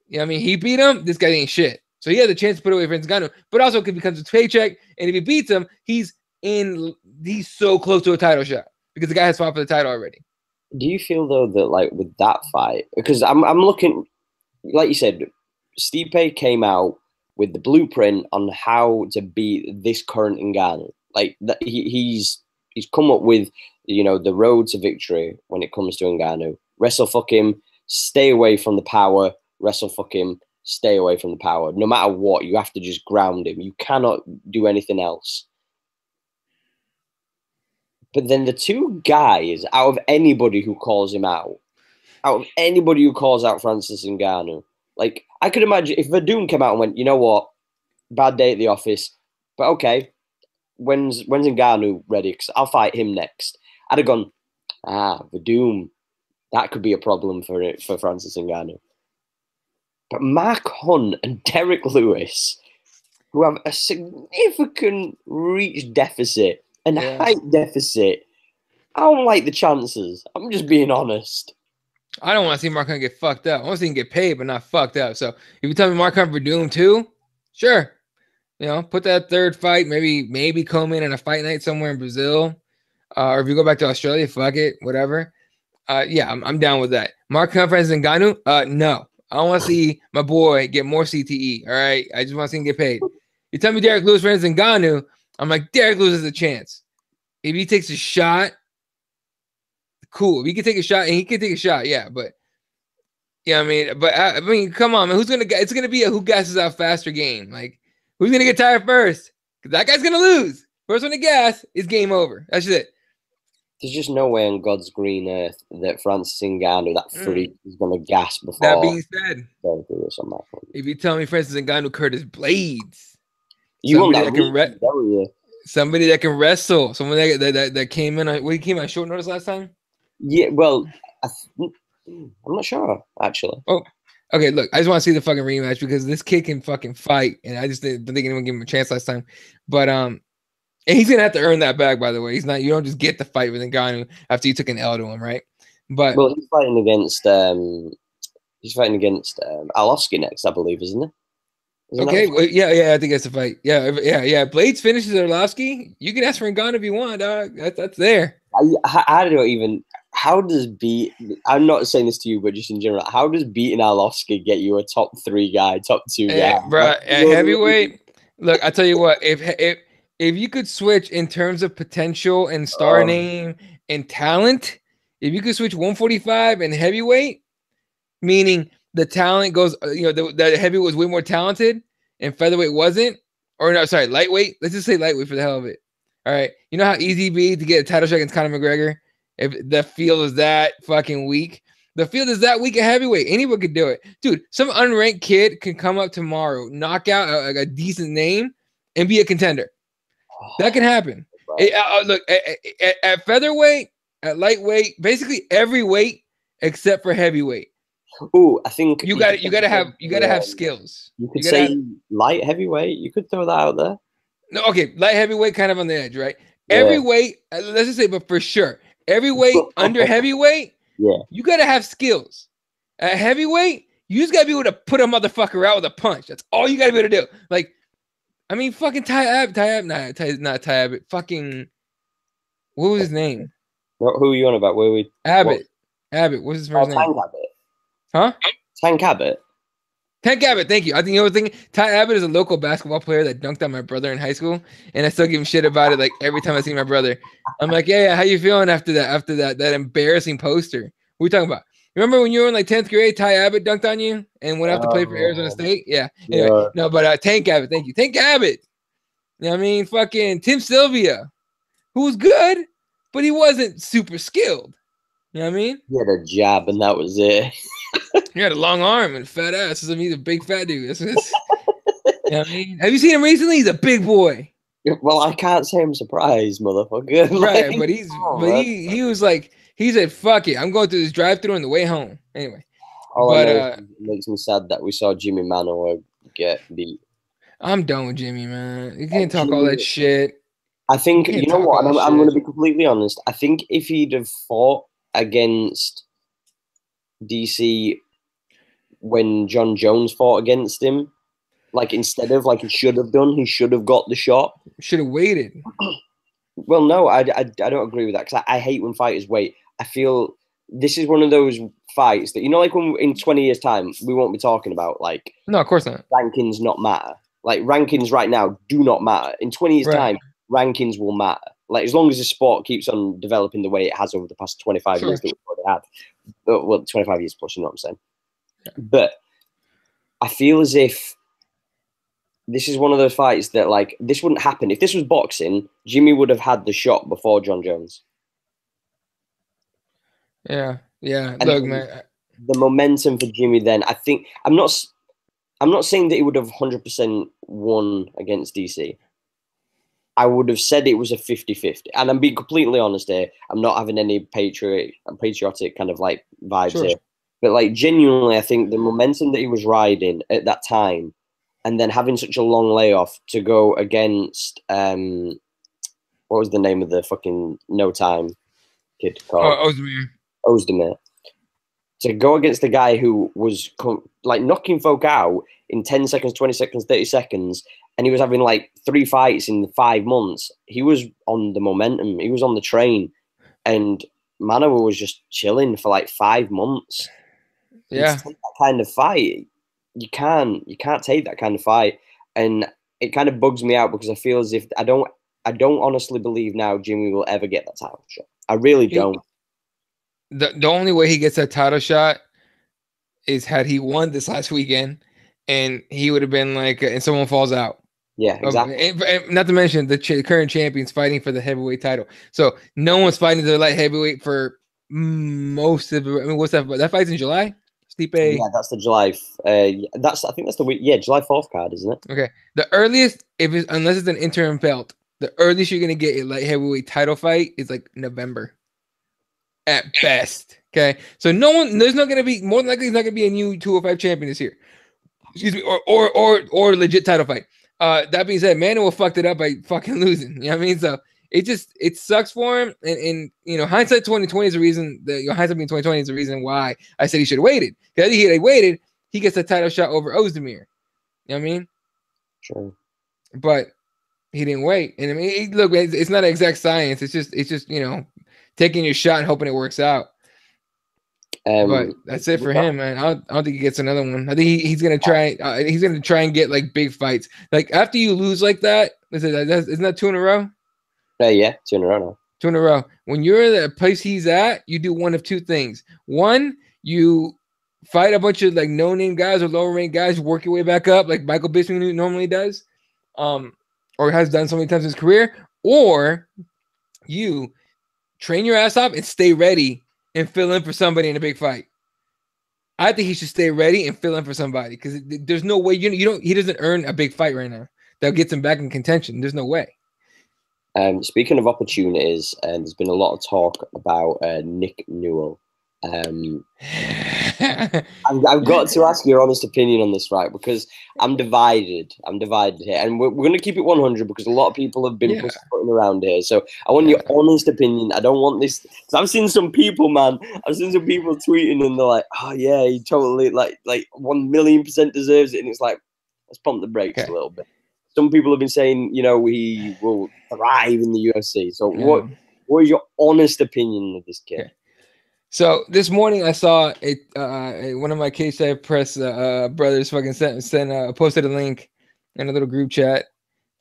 You know what I mean? He beat him. This guy ain't shit. So he had the chance to put away Francis Ngannou, but also it becomes his paycheck. And if he beats him, he's so close to a title shot because the guy has fought for the title already. Do you feel though that like with that fight, because I'm looking, like you said, Stipe came out with the blueprint on how to beat this current Ngannou. Like he's come up with the road to victory when it comes to Ngannou. Wrestle fuck him, stay away from the power. Wrestle fuck him, stay away from the power. No matter what, you have to just ground him. You cannot do anything else. But then the two guys, out of anybody who calls him out, out of anybody who calls out Francis Ngannou, Like, I could imagine if Werdum came out and went, you know what, bad day at the office, but okay, when's Ngannou ready? Because I'll fight him next. I'd have gone, Werdum, that could be a problem for Francis Ngannou. But Mark Hunt and Derek Lewis, who have a significant reach deficit and height deficit, I don't like the chances. I'm just being honest. I don't want to see Mark Hunt get fucked up. I want to see him get paid, but not fucked up. So if you tell me Mark Hunt for Doom too, sure. You know, put that third fight, maybe come in a fight night somewhere in Brazil. Or if you go back to Australia, fuck it, whatever. Yeah, I'm down with that. Mark Hunt versus Ngannou? No. I don't want to see my boy get more CTE. All right. I just want to see him get paid. You tell me Derek Lewis versus Ngannou, I'm like, Derek Lewis has a chance. If he takes a shot, cool. If he can take a shot, and he can take a shot, yeah. But yeah, I mean, come on, man. It's gonna be a who gasses out faster game. Like, who's gonna get tired first? Because that guy's gonna lose. First one to gas is game over. That's it. There's just no way on God's green earth that Francis Ngannou, that freak, is going to gas before. That being said, if you tell me Francis Ngannou Curtis Blades, somebody that can wrestle, someone that came in. He came on short notice last time. Yeah, well, I'm not sure actually. Oh, okay. Look, I just want to see the fucking rematch because this kid can fucking fight, and I just didn't think anyone gave him a chance last time. But and he's gonna have to earn that back. By the way, he's not. You don't just get the fight with Ngannou after you took an L to him, right? But he's fighting against Arlovsky next, I believe, isn't it? Okay, well, yeah, I think that's the fight. Yeah. Blades finishes Arlovsky. You can ask for Ngannou if you want, dog. That's there. I don't even. How does I'm not saying this to you, but just in general, how does beating Arlovsky get you a top 3 guy, top 2 guy? Bro, heavyweight. Look, I tell you what, if you could switch in terms of potential and star name and talent, if you could switch 145 and heavyweight, meaning the talent goes, the heavyweight was way more talented and featherweight wasn't, or no, sorry, lightweight. Let's just say lightweight for the hell of it. All right. You know how easy it'd be to get a title shot against Conor McGregor if the field is that fucking weak? The field is that weak at heavyweight. Anyone could do it. Dude, some unranked kid can come up tomorrow, knock out a decent name, and be a contender. That can happen. Look, at featherweight, at lightweight, basically every weight except for heavyweight. Oh, I think you got to have skills. You could say light heavyweight. You could throw that out there. No, okay, light heavyweight kind of on the edge, right? Yeah. Every weight, let's just say, but for sure, every weight under heavyweight, you got to have skills. At heavyweight, you just got to be able to put a motherfucker out with a punch. That's all you got to be able to do. Like, I mean, fucking Ty Abbott. Fucking, what was his name? Who are you on about? Abbott. What's his first name? Tank Abbott. Huh? Tank Abbott. Tank Abbott, thank you. I think you know what thing. Ty Abbott is a local basketball player that dunked on my brother in high school, and I still give him shit about it. Like every time I see my brother, I'm like, yeah, how you feeling after that embarrassing poster? What are we talking about? Remember when you were in like 10th grade, Ty Abbott dunked on you and went out to play for Arizona State? Yeah. Anyway, no, but Tank Abbott, thank you. Tank Abbott. You know what I mean? Fucking Tim Sylvia, who was good, but he wasn't super skilled. You know what I mean? He had a jab and that was it. He had a long arm and a fat ass. I mean, he's a big fat dude. You know what I mean? Have you seen him recently? He's a big boy. Well, I can't say I'm surprised, motherfucker. Right, but he was like, he said, fuck it. I'm going through this drive-thru on the way home. Anyway. It makes me sad that we saw Jimmy Manoa get beat. I'm done with Jimmy, man. You can't talk all that shit. I think, you know what? I'm going to be completely honest. I think if he'd have fought against DC when John Jones fought against him, like instead of like he should have done, he should have got the shot. Should have waited. Well, no, I don't agree with that because I hate when fighters wait. I feel this is one of those fights that, you know, like when in 20 years' time, we won't be talking about like... No, of course not. Rankings not matter. Like rankings right now do not matter. In 20 years' time, rankings will matter. Like as long as the sport keeps on developing the way it has over the past 25 years that we've already had. Well, 25 years plus, you know what I'm saying? Yeah. But I feel as if this is one of those fights that, like, this wouldn't happen. If this was boxing, Jimmy would have had the shot before John Jones. Yeah. Look, man. the momentum for Jimmy then, I think I'm not saying that he would have 100% won against DC. I would have said it was a 50-50. And I'm being completely honest here. I'm not having any patriotic kind of like vibes here. But like genuinely, I think the momentum that he was riding at that time, and then having such a long layoff to go against what was the name of the fucking no time kid called? Ozdemir. To go against the guy who was like knocking folk out in 10 seconds, 20 seconds, 30 seconds, and he was having like 3 fights in 5 months. He was on the momentum. He was on the train. And Ngannou was just chilling for like 5 months. Yeah. To take that kind of fight, you can't take that kind of fight. And it kind of bugs me out because I feel as if I don't honestly believe now Jimmy will ever get that title shot. I really don't. The only way he gets that title shot is had he won this last weekend, and he would have been like, and someone falls out. Yeah, exactly. And not to mention the current champions fighting for the heavyweight title. So no one's fighting the light heavyweight for most of it. I mean, what's that? That fight's in July? Stipe. Yeah, that's the July. I think that's the week. Yeah, July 4th card, isn't it? Okay. The earliest, unless it's an interim belt, the earliest you're gonna get a light heavyweight title fight is like November, at best. Okay. So there's not gonna be, more than likely, there's not gonna be a new 205 champion this year. Excuse me, or legit title fight. That being said, Manuel fucked it up by fucking losing. You know what I mean? So it sucks for him. And you know, hindsight 2020 is the reason hindsight being 2020 is the reason why I said he should have waited. Because if he had waited, he gets a title shot over Ozdemir. You know what I mean? Sure. But he didn't wait. And I mean, look, it's not an exact science. It's just, you know, taking your shot and hoping it works out. But that's it for him, man. I don't think he gets another one. I think he's gonna try. He's gonna try and get like big fights. Like after you lose like that, isn't that 2 in a row? Yeah, 2 in a row now. 2 in a row. When you're at the place he's at, you do one of 2 things. One, you fight a bunch of like no-name guys or lower-ranked guys, work your way back up, like Michael Bisping normally does, or has done so many times in his career. Or you train your ass off and stay ready and fill in for somebody in a big fight. I think he should stay ready and fill in for somebody because there's no way he doesn't earn a big fight right now that gets him back in contention. There's no way. Speaking of opportunities, there's been a lot of talk about Nick Newell. I've got to ask your honest opinion on this, right? Because I'm divided. here, and we're going to keep it 100 because a lot of people have been putting around here. So I want your honest opinion. I don't want this. Cause I've seen some people, man. I've seen some people tweeting, and they're like, "Oh yeah, he totally like 1,000,000% deserves it." And it's like, let's pump the brakes a little bit. Some people have been saying, you know, he will thrive in the UFC. So what is your honest opinion of this kid? Okay. So this morning I saw one of my K-Side Press brothers fucking posted a link in a little group chat,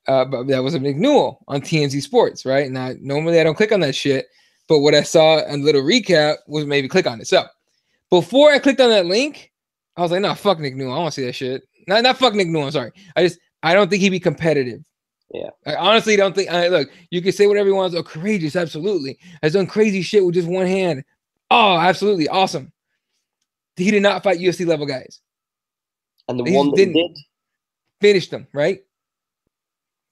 but that was a Nick Newell on TMZ Sports, right? Now normally I don't click on that shit, but what I saw in a little recap was maybe click on it. So before I clicked on that link, I was like, no, fuck Nick Newell. I don't want to see that shit. Not fuck Nick Newell. I'm sorry. I don't think he'd be competitive. Yeah. I honestly don't think. Look, you can say whatever you want. Oh, courageous, absolutely. Has done crazy shit with just one hand. Oh, absolutely, awesome. He did not fight UFC level guys. And the one that he did finished them, right?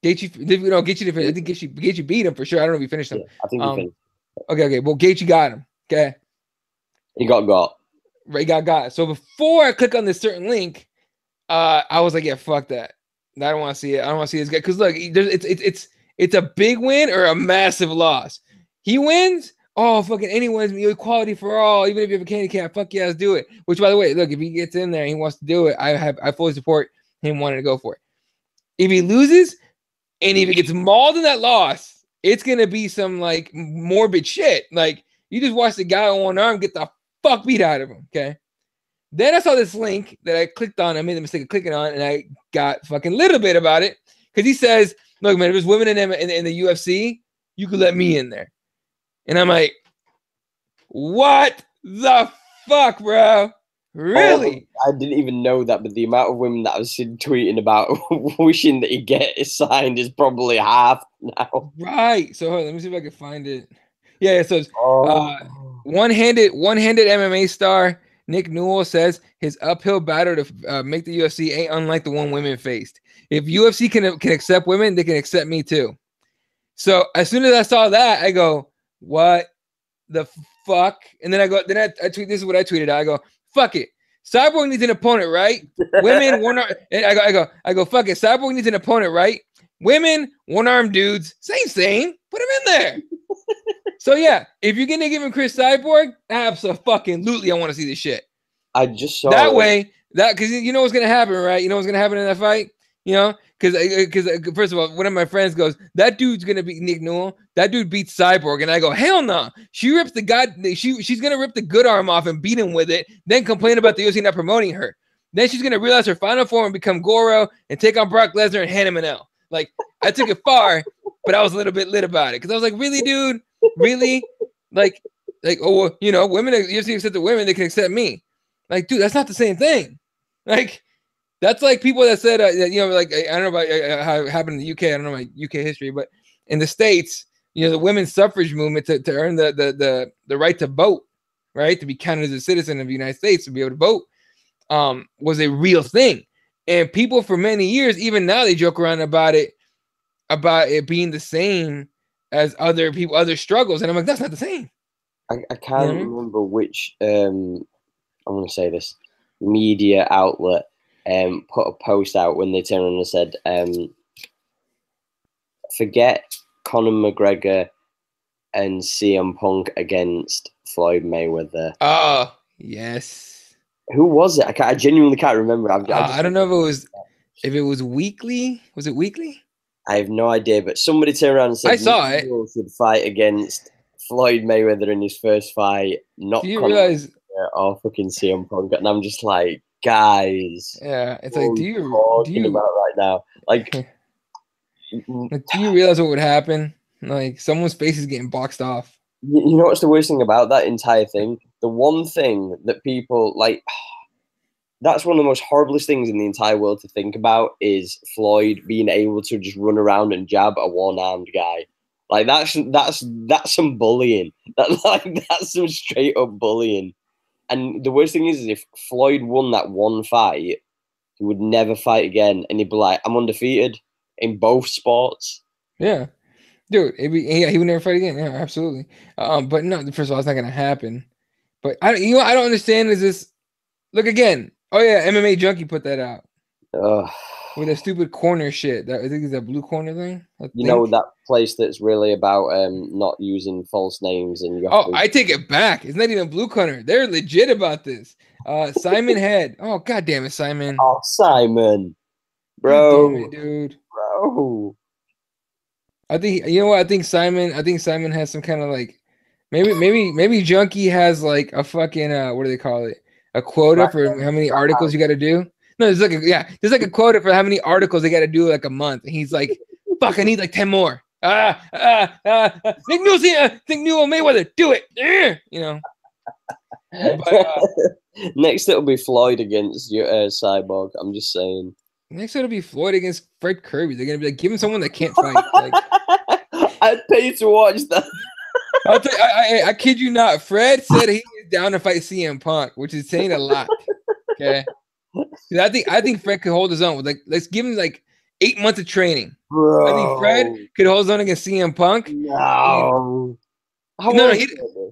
Gaethje to finish. I think Gaethje beat him for sure. I don't know if he finished him. Yeah, I think he finished. Okay. Well, Gaethje got him. Okay. He got. Right, got. So before I click on this certain link, I was like, yeah, fuck that. I don't want to see it. I don't want to see this guy because look, it's a big win or a massive loss. He wins. Oh, fucking anyone's equality for all. Even if you have a handicap, fuck yeah, let's do it. Which, by the way, look, if he gets in there and he wants to do it, I fully support him wanting to go for it. If he loses and if he gets mauled in that loss, it's gonna be some like morbid shit. Like you just watch the guy on one arm get the fuck beat out of him. Okay. Then I saw this link that I clicked on. I made the mistake of clicking on, and I got fucking little bit about it because he says, "Look, man, if there's women in the UFC, you could let me in there." And I'm like, "What the fuck, bro? Really?" I didn't even know that, but the amount of women that I've seen tweeting about wishing that he get it signed is probably half now. Right. So let me see if I can find it. Yeah. So it's one-handed MMA star Nick Newell says his uphill battle to make the UFC ain't unlike the one women faced. If UFC can accept women, they can accept me too. So as soon as I saw that, I go, what the fuck? And then I tweet, this is what I tweeted. I go, fuck it. Cyborg needs an opponent, right? Women, one arm. I go, fuck it. Cyborg needs an opponent, right? Women, one-armed dudes. Same. Put him in there. So yeah, if you're gonna give him Chris Cyborg, absolutely, I want to see this shit. I just saw that way. Because you know what's gonna happen, right? You know what's gonna happen in that fight. You know, because first of all, one of my friends goes, that dude's gonna beat Nick Newell. That dude beats Cyborg, and I go, hell no. She rips she's gonna rip the good arm off and beat him with it, then complain about the UFC not promoting her. Then she's gonna realize her final form and become Goro and take on Brock Lesnar and hand him an L. Like, I took it far, but I was a little bit lit about it because I was like, really, dude, really, like, oh, you know, women, UFC accept the women, they can accept me. Like, dude, that's not the same thing. Like, that's like people that said, you know, like, I don't know about how it happened in the UK. I don't know my UK history, but in the States, you know, the women's suffrage movement to earn the right to vote, right, to be counted as a citizen of the United States, to be able to vote, was a real thing. And people for many years, even now, they joke around about it being the same as other people, other struggles. And I'm like, that's not the same. I can't remember which, I'm going to say this, media outlet put a post out when they turned around and said, forget Conor McGregor and CM Punk against Floyd Mayweather. Oh, yes. Who was it? I genuinely can't remember. I don't know if it was Weekly. Was it Weekly? I have no idea, but somebody turned around and said I saw it. Should fight against Floyd Mayweather in his first fight, not do you realize or fucking CM Punk. And I'm just like, guys. Yeah, it's like, do you about right now? Like, do you realize what would happen? Like, someone's face is getting boxed off. You know what's the worst thing about that entire thing? The one thing that people like, that's one of the most horriblest things in the entire world to think about is Floyd being able to just run around and jab a one-armed guy. Like, that's some bullying. That's some straight up bullying. And the worst thing is if Floyd won that one fight, he would never fight again, and he'd be like, I'm undefeated in both sports. Yeah. Dude, he would never fight again. Yeah, absolutely. But no, first of all, it's not gonna happen. But I don't understand. Is this? Look again. Oh yeah, MMA Junkie put that out with that stupid corner shit. I think it's that blue corner thing. You know that place that's really about not using false names and. I take it back. It's not even blue corner. They're legit about this. Simon Head. Oh god damn it, Simon. Oh Simon, bro, damn it, dude, bro. I think you know what I think Simon has some kind of like maybe Junkie has like a fucking what do they call it, a quota for how many articles you got to do. No, there's like a quota for how many articles they got to do like a month. And he's like, fuck, I need like 10 more. Nick Newell Mayweather, do it. You know. But, next it'll be Floyd against your Cyborg. I'm just saying. Next it'll be Floyd against Fred Kirby. They're gonna be like, give him someone that can't fight. Like, I'd pay to watch that. I'll tell you, I kid you not. Fred said he is down to fight CM Punk, which is saying a lot. Okay, I think Fred could hold his own. Like, let's give him like 8 months of training. Bro. I think Fred could hold his own against CM Punk. No. How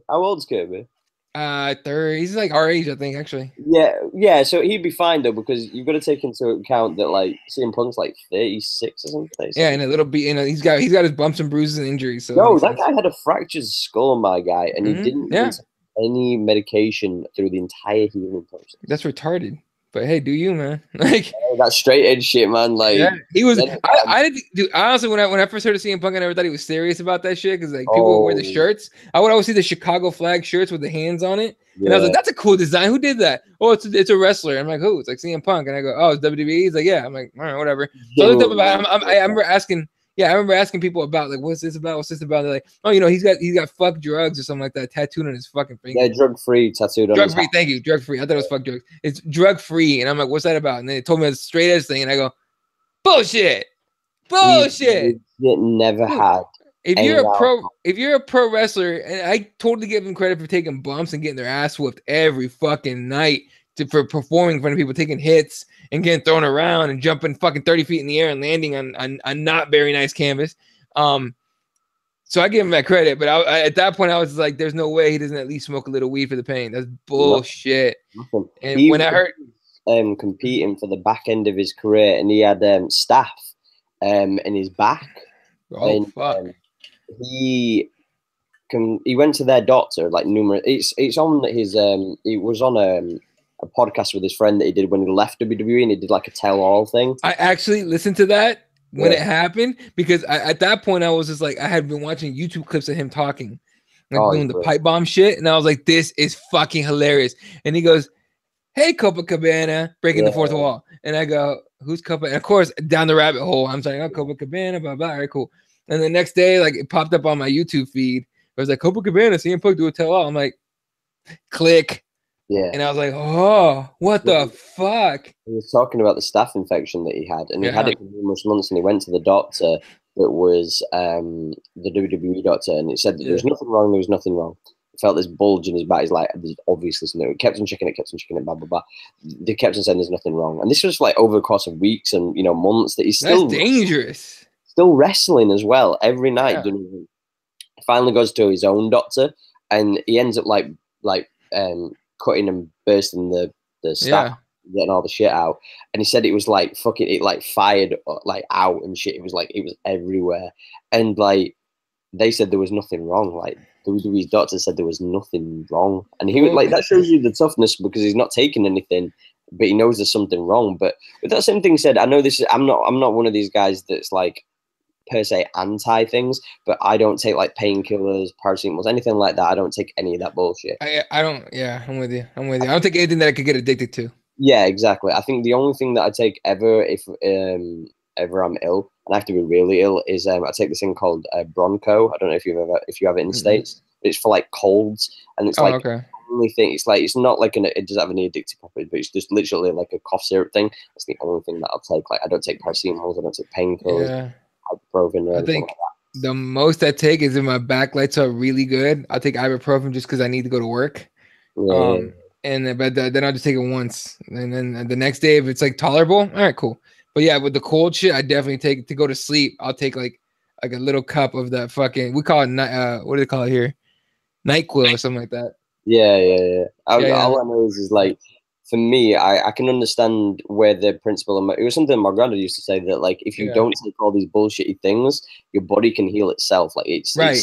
old is Kirby? Third. He's like our age, I think, actually. Yeah. So he'd be fine though, because you've got to take into account that like CM Punk's like 36 or something. Yeah, and a little bit. You know, he's got his bumps and bruises and injuries. So no, that guy had a fractured skull, my guy, and he didn't use any medication through the entire healing process. That's retarded. But hey, do you, man? Like that's straight edge shit, man. Like he was. I didn't do. Honestly, when I first heard of CM Punk, I never thought he was serious about that shit because like people would wear the shirts. I would always see the Chicago flag shirts with the hands on it, and I was like, "That's a cool design. Who did that? Oh, it's a wrestler." I'm like, "Who?" It's like CM Punk, and I go, "Oh, it's WWE." He's like, "Yeah." I'm like, "All right, whatever." So I looked up about. I remember asking. Yeah, I remember asking people about like, what's this about? What's this about? They're like, oh, you know, he's got fuck drugs or something like that tattooed on his fucking finger. Yeah, drug free tattooed on. Drug free, thank you, drug free. I thought it was fuck drugs. It's drug free, and I'm like, what's that about? And then they told me it's a straight edge thing, and I go, bullshit. It never had If you're a pro wrestler, and I totally give them credit for taking bumps and getting their ass whooped every fucking night for performing in front of people, taking hits and getting thrown around and jumping fucking 30 feet in the air and landing on not very nice canvas. So I give him that credit, but I at that point I was like, "There's no way he doesn't at least smoke a little weed for the pain." That's bullshit. Nothing. And when I heard competing for the back end of his career, and he had staph in his back. Fuck. He went to their doctor like numerous. It's on his he was on a podcast with his friend that he did when he left WWE, and he did like a tell-all thing. I actually listened to that when it happened, because at that point I was just like, I had been watching YouTube clips of him talking, like doing the pipe bomb shit, and I was like, this is fucking hilarious. And he goes, "Hey, Copacabana," breaking the fourth wall, and I go, "Who's Copa?" And of course, down the rabbit hole, I'm saying, "Oh, Copacabana, blah blah." All right, cool. And the next day, like it popped up on my YouTube feed. It was like Copacabana, CM Punk do a tell all. I'm like, click. Yeah. And I was like, oh, what the fuck? He was talking about the staph infection that he had, and he had it for numerous months, and he went to the doctor that was the WWE doctor, and it said that there was nothing wrong, there was nothing wrong. He felt this bulge in his back. He's like, there's obviously something. He kept on checking it, blah, blah, blah. They kept on saying there's nothing wrong. And this was like over the course of weeks and, months that he's still... That's dangerous. Still wrestling as well every night. He finally goes to his own doctor, and he ends up cutting and bursting the staph, getting all the shit out. And he said it was like fucking, it like fired like out and shit. It was everywhere. And like they said there was nothing wrong. Like WWE's doctor said there was nothing wrong, and he was like, that shows you the toughness, because he's not taking anything, but he knows there's something wrong. But with that same thing said, I know this is, I'm not one of these guys that's like per se anti things, but I don't take like painkillers, paracetamols, anything like that. I don't take any of that bullshit. I don't. Yeah, I'm with you. I don't take anything that I could get addicted to. Yeah, exactly. I think the only thing that I take ever, if ever I'm ill, and I have to be really ill, is I take this thing called Bronco. I don't know if you have it in the States. But it's for like colds, and it's the only thing. It's like, it's not like it doesn't have any addictive properties, but it's just literally like a cough syrup thing. That's the only thing that I'll take. Like, I don't take paracetamols, I don't take painkillers, ibuprofen, or anything like that. The most I take is if my back lights are really good. I'll take ibuprofen just because I need to go to work. But then I'll just take it once, and then the next day, if it's like tolerable, all right, cool. But yeah, with the cold shit, I definitely take, to go to sleep, I'll take like a little cup of that fucking, we call it what do they call it here? NyQuil or something like that. All I know is like, for me, I can understand where the principle, it was something my granddad used to say, that like, if you don't take all these bullshitty things, your body can heal itself. Like it's like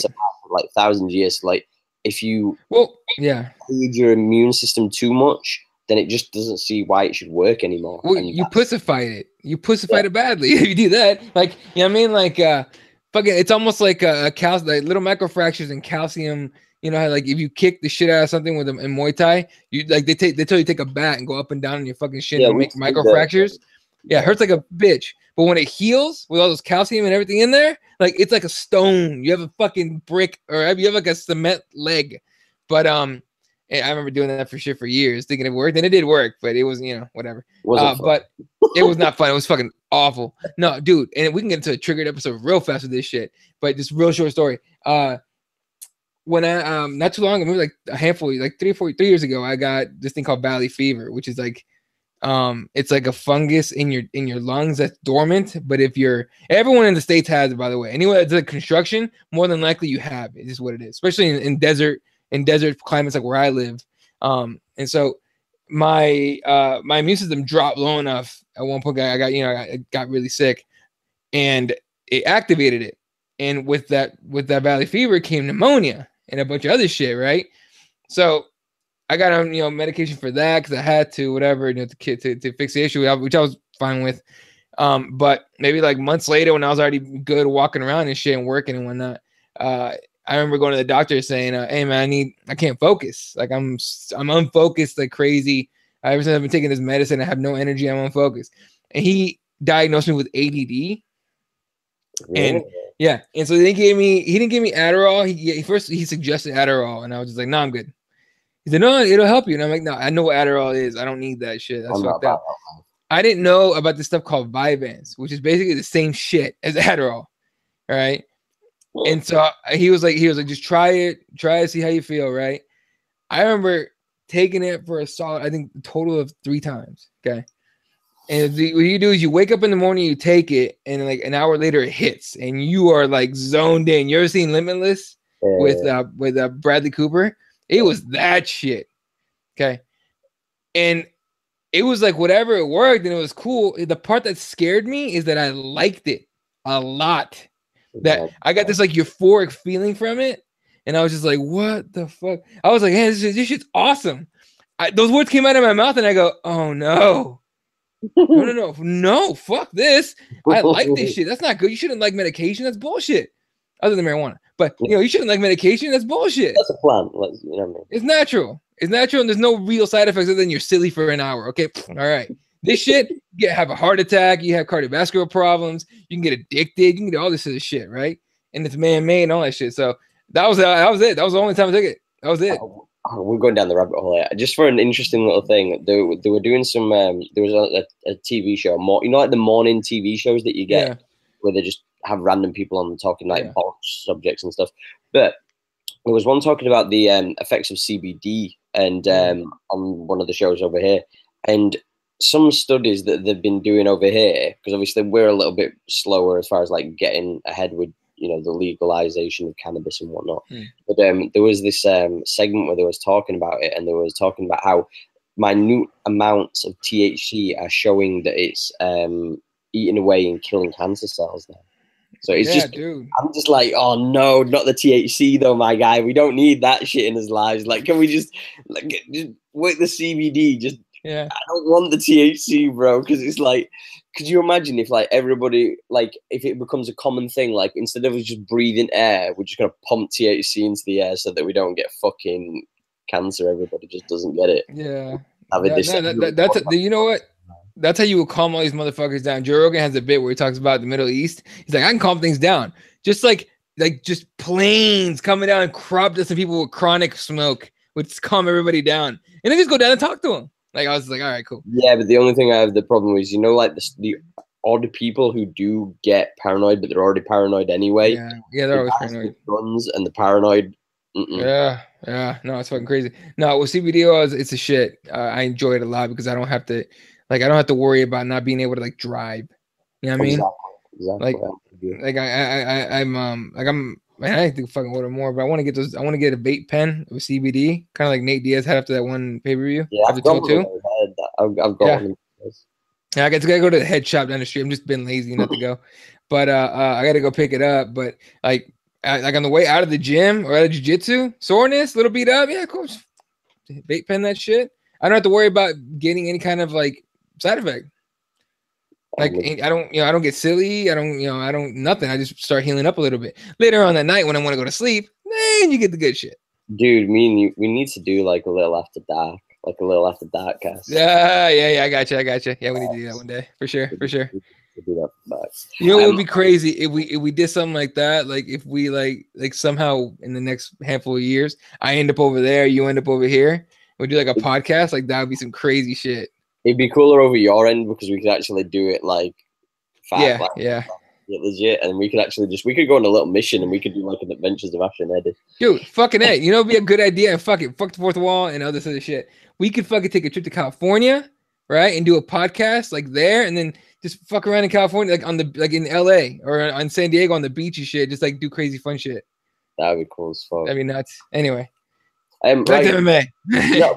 1,000 years. Like if you feed your immune system too much, then it just doesn't see why it should work anymore. Well, you pussify it. You pussify it badly if you do that. Like, you know what I mean? Like, fucking, it's almost like a calcium, like little microfractures in calcium. You know how, like, if you kick the shit out of something with them in Muay Thai, you like they tell you to take a bat and go up and down on your fucking shin and make microfractures. Yeah, it hurts like a bitch. But when it heals with all those calcium and everything in there, like it's like a stone. You have a fucking brick, or you have like a cement leg. But I remember doing that for shit for years, thinking it worked, and it did work, but it was, whatever. But it was not fun. It was fucking awful. No, dude, and we can get into a triggered episode real fast with this shit. But just real short story. When I not too long ago, maybe like a handful, like 3 years ago, I got this thing called valley fever, which is like it's like a fungus in your lungs that's dormant. But if everyone in the States has it, by the way. Anyone that's like construction, more than likely you have it. Is what it is, especially in desert climates like where I live. And so my immune system dropped low enough at one point. I got really sick, and it activated it. And with that valley fever came pneumonia and a bunch of other shit, right? So I got on medication for that because I had to, whatever, to fix the issue, which I was fine with. But maybe like months later, when I was already good walking around and shit and working and whatnot, I remember going to the doctor saying, "Hey man, I can't focus. Like I'm unfocused like crazy. Ever since I've been taking this medicine, I have no energy. I'm unfocused." And he diagnosed me with ADD. And and so he didn't give me Adderall. He suggested Adderall, and I was just like, "No, I'm good." He said, "No, it'll help you." And I'm like, "No, I know what Adderall is. I don't need that shit. That's fucked up." I didn't know about this stuff called Vyvanse, which is basically the same shit as Adderall. All right. And so he was like, just try it, see how you feel, right? I remember taking it for a solid, I think, a total of 3 times. Okay. And what you do is you wake up in the morning, you take it, and like an hour later it hits, and you are like zoned in. You ever seen Limitless with Bradley Cooper? It was that shit. Okay. And it was like whatever, it worked and it was cool. The part that scared me is that I liked it a lot. That I got this like euphoric feeling from it. And I was just like, what the fuck? I was like, hey, this shit's awesome. Those words came out of my mouth and I go, oh no. No, fuck this. I like this shit. That's not good. You shouldn't like medication. That's bullshit. Other than marijuana. But, you shouldn't like medication. That's bullshit. That's a plant. You know what I mean? It's natural. It's natural and there's no real side effects other than you're silly for an hour. Okay, all right. This shit, you have a heart attack. You have cardiovascular problems. You can get addicted. You can get all this other shit, right? And it's man-made and all that shit. So that was it. That was the only time I took it. That was it. We're going down the rabbit hole here. Just for an interesting little thing, they were doing some. There was a TV show, like the morning TV shows that you get, where they just have random people on talking like box subjects and stuff. But there was one talking about the effects of CBD, and on one of the shows over here, and some studies that they've been doing over here, because obviously we're a little bit slower as far as like getting ahead with the legalization of cannabis and whatnot. But there was this segment where they was talking about it, and they was talking about how minute amounts of THC are showing that it's eating away and killing cancer cells now. So it's dude. I'm just like, oh no, not the THC though, my guy. We don't need that shit in his lives. Like, can we just work the CBD? I don't want the THC, bro, because it's like, could you imagine if like everybody, like if it becomes a common thing, like instead of just breathing air, we're just gonna pump THC into the air so that we don't get fucking cancer. Everybody just doesn't get it. Yeah. You know what? That's how you would calm all these motherfuckers down. Joe Rogan has a bit where he talks about the Middle East. He's like, I can calm things down. Just like just planes coming down and crop dusting people with chronic smoke would calm everybody down. And then just go down and talk to them. Like, I was like, all right, cool. Yeah, but the only thing I have the problem is, like the odd people who do get paranoid, but they're already paranoid anyway. Yeah, they're always paranoid. Guns and the paranoid. Yeah. No, it's fucking crazy. No, with CBD, it's a shit. I enjoy it a lot because I don't have to, worry about not being able to like drive. You know what I mean? Exactly. I have to fucking order more, but I want to get those. I want to get a vape pen with CBD, kind of like Nate Diaz had after that one pay-per-view. Yeah, I've got one. Yeah, I got to go to the head shop down the street. I'm just been lazy enough to go, but I got to go pick it up. But like on the way out of the gym or out of jiu-jitsu, soreness, little beat up. Yeah, cool. Vape pen that shit. I don't have to worry about getting any kind of like side effect. Like I don't get silly. I don't nothing. I just start healing up a little bit. Later on that night when I want to go to sleep, then you get the good shit. Dude, me and you, we need to do like a little after dark cast. Yeah, I got you. Yeah, we need to do that one day for sure. Do that back. You know, it would be crazy if we did something like that. Like if we like somehow in the next handful of years, I end up over there, you end up over here. We do like a podcast. Like that would be some crazy shit. It'd be cooler over your end because we could actually do it like legit, and we could actually we could go on a little mission and we could do like an Adventures of Ash and Eddie. Dude, fucking A. You know, it'd be a good idea. And fuck the fourth wall and all this other shit. We could fucking take a trip to California, right, and do a podcast like there, and then just fuck around in California, like in LA or on San Diego on the beach and shit. Just like do crazy fun shit. That'd be cool as fuck. That'd be nuts. Anyway. Back to MMA.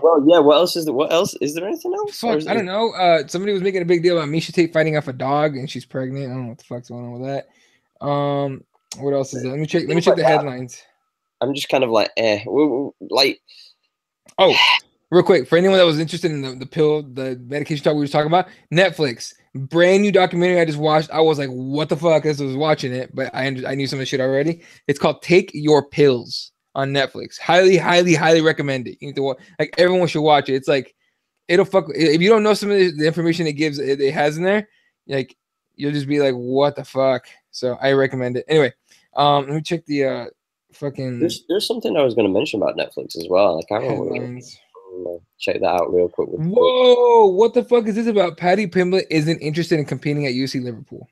What else is there? What else is there? Anything else? Fuck, I don't know. Somebody was making a big deal about Miesha Tate fighting off a dog, and she's pregnant. I don't know what the fuck's going on with that. What else is there? Let me check the headlines. I'm just kind of like, like. Oh, real quick, for anyone that was interested in the medication talk we were talking about, Netflix, brand new documentary I just watched. I was like, what the fuck? As I was watching it, but I knew some of the shit already. It's called Take Your Pills. On Netflix, highly recommend it. You need to watch. Like everyone should watch it. It's like it'll fuck. If you don't know some of the information it has in there, like you'll just be like, what the fuck? So I recommend it. Anyway, let me check the fucking. There's something I was going to mention about Netflix as well. I can't remember. Check that out real quick. Whoa! What the fuck is this about? Paddy Pimblett isn't interested in competing at UFC Liverpool.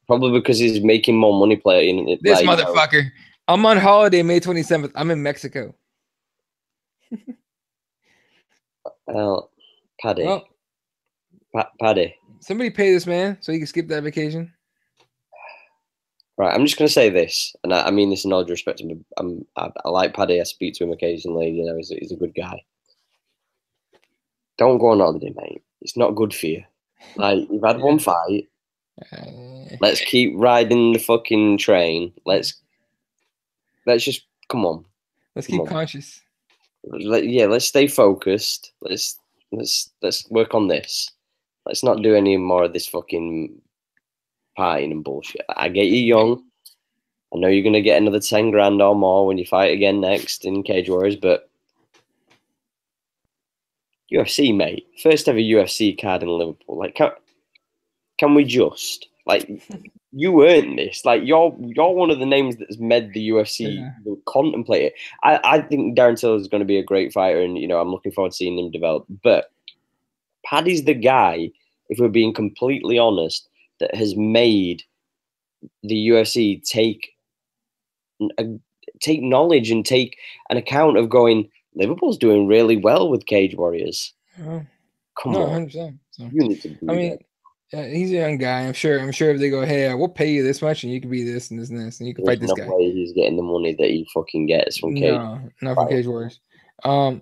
Probably because he's making more money playing it. This motherfucker. I'm on holiday May 27th. I'm in Mexico. Well, Paddy. Well, Paddy. Somebody pay this man so he can skip that vacation. Right, I'm just going to say this, and I mean this in all due respect. I like Paddy. I speak to him occasionally. You know, he's a good guy. Don't go on holiday, mate. It's not good for you. Like, you've had one fight. Let's keep riding the fucking train. Let's just come on. Let's keep conscious. Let's stay focused. Let's work on this. Let's not do any more of this fucking partying and bullshit. I get you young. I know you're gonna get another 10 grand or more when you fight again next in Cage Warriors, but UFC, mate, first ever UFC card in Liverpool. Like, can we just you earned this? Like, you're one of the names that's made the UFC contemplate it. I think Darren Till is going to be a great fighter, and I'm looking forward to seeing him develop. But Paddy's the guy, if we're being completely honest, that has made the UFC take knowledge and take an account of going, Liverpool's doing really well with Cage Warriors. Come on. 100%. So, you need to do that. He's a young guy. I'm sure if they go, hey, we'll pay you this much and you can be this and this and this and you can fight this guy. There's no way he's getting the money that he fucking gets from Cage. No, not from Cage Warriors. And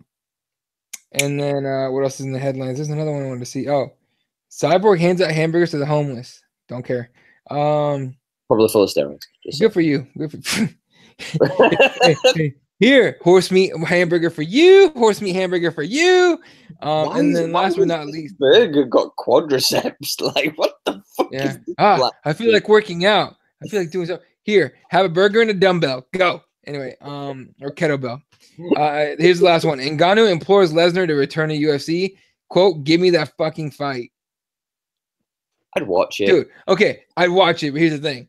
then what else is in the headlines? There's another one I wanted to see. Oh, Cyborg hands out hamburgers to the homeless. Don't care. Probably full of steroids. Good for you. Good for hey. Here, horse meat hamburger for you. Horse meat hamburger for you. And then last but not least, burger got quadriceps. Like, what the fuck? Yeah. Is this I feel like working out. I feel like doing something. Here, have a burger and a dumbbell. Go. Anyway, or kettlebell. Here's the last one. Ngannou implores Lesnar to return to UFC. Quote, give me that fucking fight. I'd watch it. Dude, okay, I'd watch it, but here's the thing.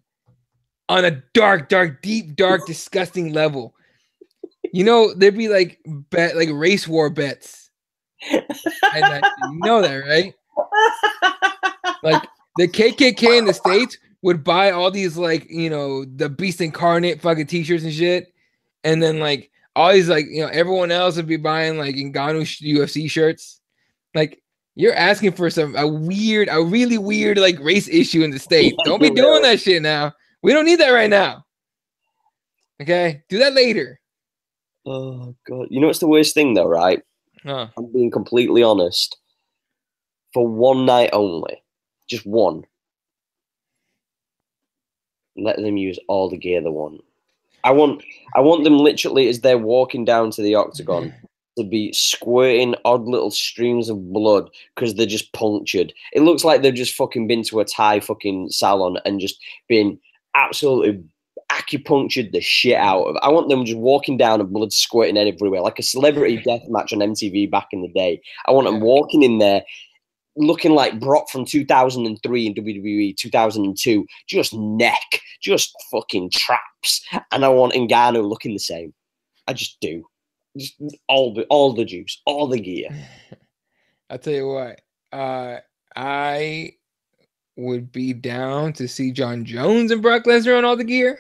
On a dark, deep, disgusting level. There'd be like race war bets. You know that, right? Like the KKK in the States would buy all these the Beast Incarnate fucking t-shirts and shit. And then all these everyone else would be buying Ngannou UFC shirts. Like, you're asking for a really weird race issue in the States. Don't be doing that shit now. We don't need that right now. Okay? Do that later. Oh, God. You know what's the worst thing, though, right? I'm being completely honest. For one night only, just one, let them use all the gear they want. I want them literally, as they're walking down to the octagon, to be squirting odd little streams of blood because they're just punctured. It looks like they've just fucking been to a Thai fucking salon and just been absolutely acupunctured the shit out of. I want them just walking down and blood squirting everywhere, like a celebrity death match on MTV back in the day. I want them walking in there looking like Brock from 2003 in WWE 2002, just neck, just fucking traps. And I want Ngannou looking the same. I just do. Just all the juice, all the gear. I'll tell you what, I would be down to see John Jones and Brock Lesnar on all the gear.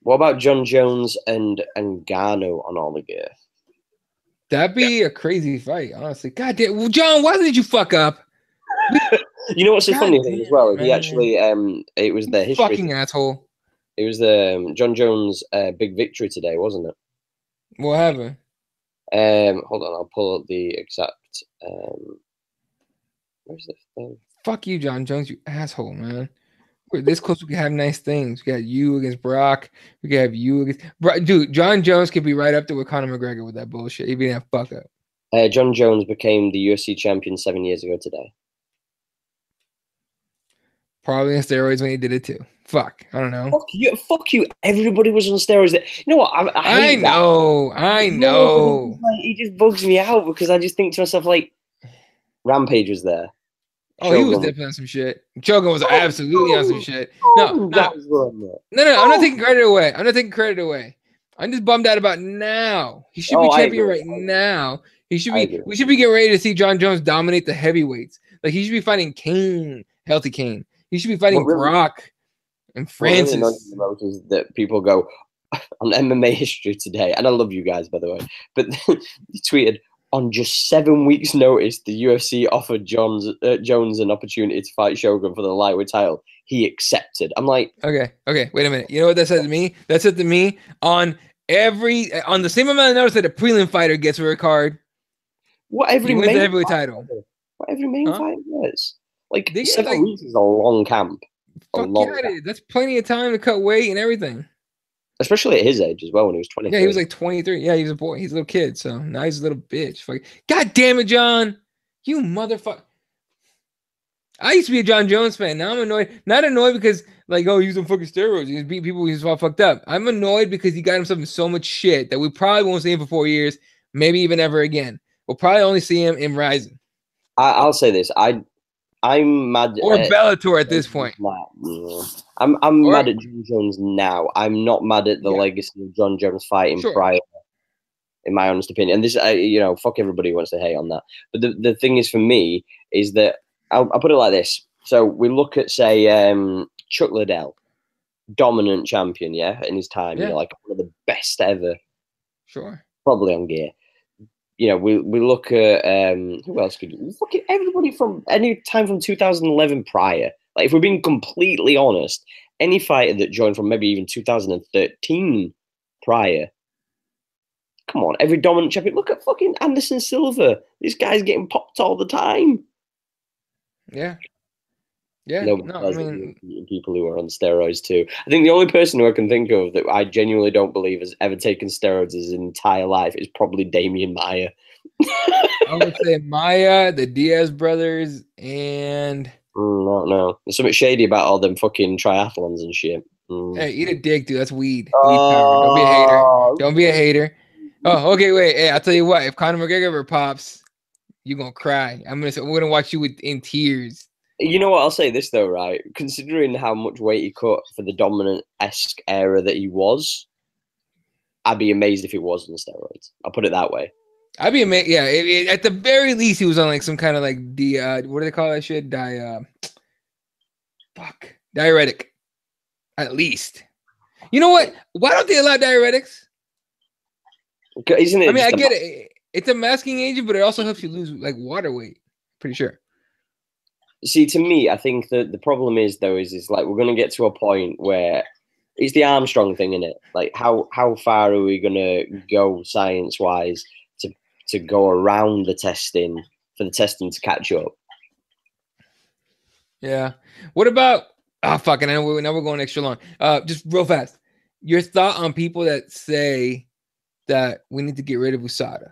What about John Jones and Ngannou on all the gear? That'd be a crazy fight, honestly. God damn, well, John, why did you fuck up? You know what's the funny thing as well? He actually, it was the history. Fucking asshole. It was the John Jones' big victory today, wasn't it? What happened? Hold on, I'll pull up the exact. Where's the thing? Fuck you, John Jones, you asshole, man. We're this close. We can have nice things. We got you against Brock. We can have you against. Dude, John Jones could be right up there with Conor McGregor with that bullshit. He didn't have fuck up. John Jones became the UFC champion 7 years ago today. Probably on steroids when he did it too. Fuck, I don't know. Fuck you. Everybody was on steroids. You know what? I know. He just bugs me out because I just think to myself, Rampage was there. Oh, Shogun. He was definitely on some shit. Shogun was absolutely on some shit. No, I'm not taking credit away. I'm just bummed out about now. He should be champion right now. We should be getting ready to see John Jones dominate the heavyweights. Like, he should be fighting Kane, healthy Kane. He should be fighting Brock. And What really annoys me Francis. the most is that people go on MMA history today, and I love you guys, by the way, but they tweeted, on just 7 weeks' notice, the UFC offered Jones an opportunity to fight Shogun for the lightweight title. He accepted. I'm like, Okay, wait a minute. You know what that said to me? That said to me on the same amount of notice that a prelim fighter gets for a card, what every he wins the main heavyweight fighter, title. what every main Huh? fighter gets. Like They get 7 weeks is a long camp. A fuck yeah, long camp. that's plenty of time to cut weight and everything. Especially at his age as well, when he was Yeah, he was 23. like 23. Yeah, he was a boy. He's a little kid. So now he's a little bitch. Fuck. God damn it, John. You motherfucker. I used to be a John Jones fan. Now I'm annoyed. Not annoyed because, like, oh, he's on fucking steroids. He's beating people. He's all fucked up. I'm annoyed because he got himself in so much shit that we probably won't see him for 4 years, maybe even ever again. We'll probably only see him in Rising I'll say this. I'm mad or at Bellator at this point. I'm Or mad at John Jones now. I'm not mad at the yeah, legacy of John Jones fighting sure. prior, in my honest opinion. And this, fuck everybody who wants to hate on that. But the thing is, for me, is that I'll put it like this. So we look at, say, Chuck Liddell, dominant champion, yeah, in his time. Yeah. Like one of the best ever, Sure. probably on gear. We look at who else could you look at? Everybody from any time from 2011 prior. Like, if we're being completely honest, any fighter that joined from maybe even 2013 prior. Come on, every dominant champion. Look at fucking Anderson Silva. This guy's getting popped all the time. Yeah. Yeah. Nobody No, I cares mean, people who are on steroids too. I think the only person who I can think of that I genuinely don't believe has ever taken steroids his entire life is probably Damian Maia. I would say Maya, the Diaz brothers, and No. There's something shady about all them fucking triathlons and shit. hey, eat a dick, dude. That's weed. Weed power. Don't be a hater. Don't be a hater. Oh, okay, wait. Hey, I'll tell you what. If Conor McGregor ever pops, you're gonna cry. We're gonna watch you in tears. You know what? I'll say this though, right? Considering how much weight he cut for the dominant-esque era that he was, I'd be amazed if he was on steroids. I'll put it that way. I'd be amazed. Yeah, at the very least, he was on like some kind of like what do they call that shit? Diuretic. At least. You know what? Why don't they allow diuretics? Isn't it? I mean, I get it. It's a masking agent, but it also helps you lose like water weight. Pretty sure. See, to me, I think that the problem is like we're going to get to a point where it's the Armstrong thing, isn't it? Like how far are we going to go science-wise to go around the testing for the testing to catch up? Yeah. What about fucking? I know now we're going extra long. Just real fast. Your thought on people that say that we need to get rid of USADA?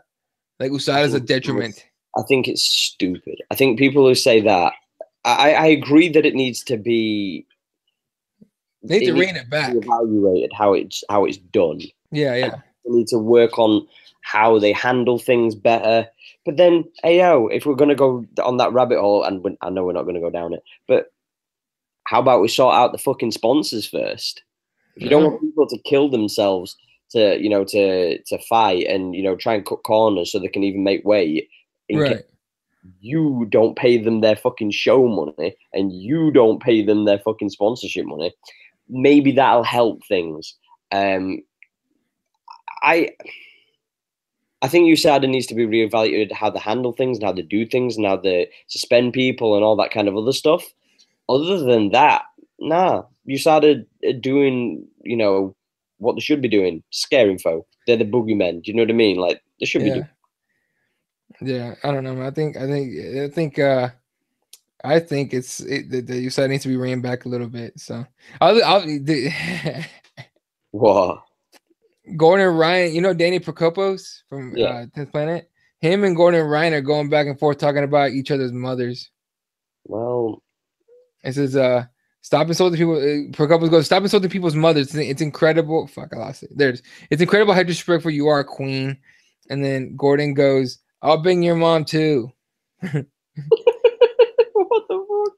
Like USADA's a detriment. I think it's stupid. I think people who say that, I agree that it needs to be. They need to rein it back. Evaluated how it's done. Yeah. We need to work on how they handle things better. But then, if we're going to go on that rabbit hole, and I know we're not going to go down it, but how about we sort out the fucking sponsors first? If you don't want people to kill themselves to fight and try and cut corners so they can even make weight, right? You don't pay them their fucking show money, and you don't pay them their fucking sponsorship money. Maybe that'll help things. I think USADA needs to be reevaluated how they handle things and how they do things and how they suspend people and all that kind of other stuff. Other than that, nah, USADA are doing, what they should be doing. Scare info. They're the boogeymen. Do you know what I mean? Like, they should be doing. Yeah, I don't know, man. I think it's the USADA needs to be reined back a little bit. So What? Gordon Ryan, Danny Prokopos from 10th Planet. Him and Gordon Ryan are going back and forth talking about each other's mothers. Well, it says, stop insulting people. Prokopos goes, stop insulting people's mothers. It's incredible. Fuck, I lost it. There's. It's incredible how disrespectful you are, queen. And then Gordon goes, I'll bang your mom too. What the fuck?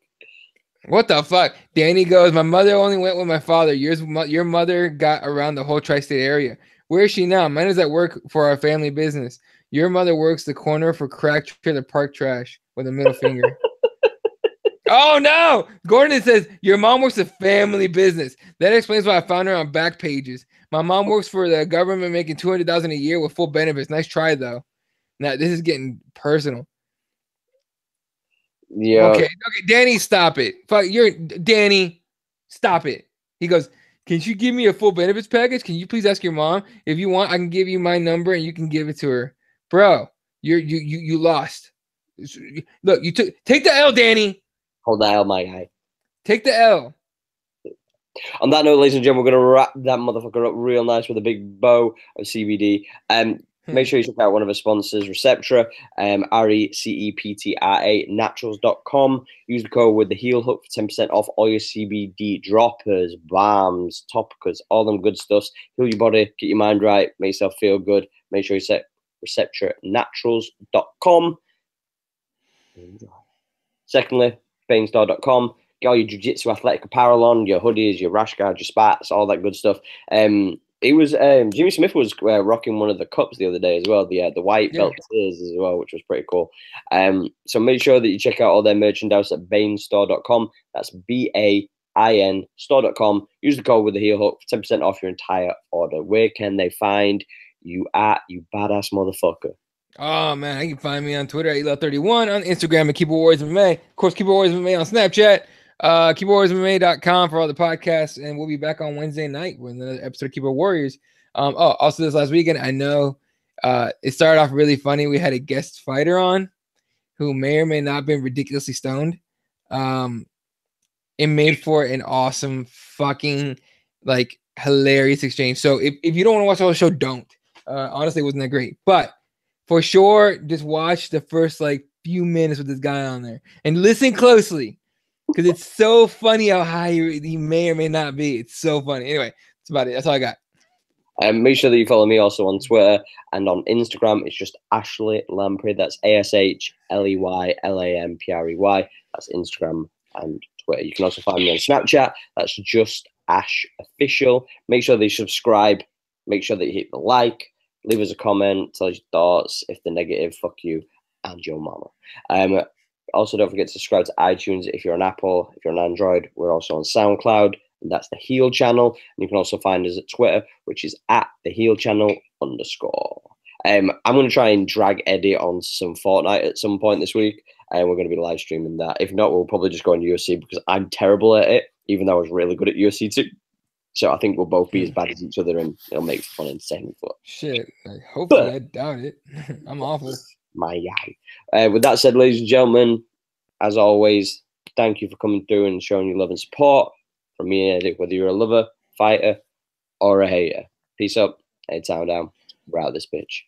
What the fuck? Danny goes, my mother only went with my father. Your mother got around the whole tri-state area. Where is she now? Mine is at work for our family business. Your mother works the corner for crack trailer park trash with a middle finger. Oh no! Gordon says your mom works a family business. That explains why I found her on back pages. My mom works for the government, making $200,000 a year with full benefits. Nice try though. Now this is getting personal. Yeah. Okay, Danny, stop it. Fuck, you're Danny. Stop it. He goes, can you give me a full benefits package? Can you please ask your mom if you want? I can give you my number and you can give it to her, bro. You lost. Look, take the L, Danny. Hold the L, my guy. Take the L. On that note, ladies and gentlemen, we're going to wrap that motherfucker up real nice with a big bow of CBD. Make sure you check out one of our sponsors, Receptra, RECEPTRA, naturals.com. Use the code with the heel hook for 10% off all your CBD droppers, balms, topicals, all them good stuffs. Heal your body, get your mind right, make yourself feel good. Make sure you set Receptra, naturals.com. Secondly, bainstore.com. Get all your jiu-jitsu athletic apparel on, your hoodies, your rash guards, your spats, all that good stuff. Jimmy Smith was rocking one of the cups the other day as well, the white belt tears as well, which was pretty cool. So make sure that you check out all their merchandise at bainstore.com. That's BAIN store.com. Use the code with the heel hook for 10% off your entire order. Where can they find you at, you badass motherfucker? Oh man, you can find me on Twitter at ELO31, on Instagram at Keyboard Warriors MMA. Of course, Keyboard Warriors MMA on Snapchat. KeyboardWarriorsMMA.com for all the podcasts, and we'll be back on Wednesday night with another episode of Keyboard Warriors. Also this last weekend, I know it started off really funny. We had a guest fighter on who may or may not have been ridiculously stoned. It made for an awesome fucking like hilarious exchange. So if you don't want to watch the whole show, don't. Honestly, it wasn't that great, but for sure, just watch the first like few minutes with this guy on there and listen closely. Because it's so funny how high he may or may not be. It's so funny. Anyway, that's about it. That's all I got. Make sure that you follow me also on Twitter and on Instagram. It's just Ashley Lamprey. That's ASHLEYLAMPREY. That's Instagram and Twitter. You can also find me on Snapchat. That's just Ash Official. Make sure that you subscribe. Make sure that you hit the like. Leave us a comment. Tell us your thoughts. If they're negative, fuck you and your mama. Also, don't forget to subscribe to iTunes if you're on Apple. If you're on Android, we're also on SoundCloud, and that's the Heel Channel. And you can also find us at Twitter, which is at the Heel Channel _. I'm going to try and drag Eddie on some Fortnite at some point this week, and we're going to be live streaming that. If not, we'll probably just go on UFC because I'm terrible at it, even though I was really good at UFC too. So I think we'll both be as bad as each other, and it'll make fun and entertaining for. Shit, hopefully I doubt it. I'm awful. My guy. With that said, ladies and gentlemen, as always, thank you for coming through and showing your love and support from me and Eddie, whether you're a lover, fighter, or a hater. Peace up. Head down. We're out of this bitch.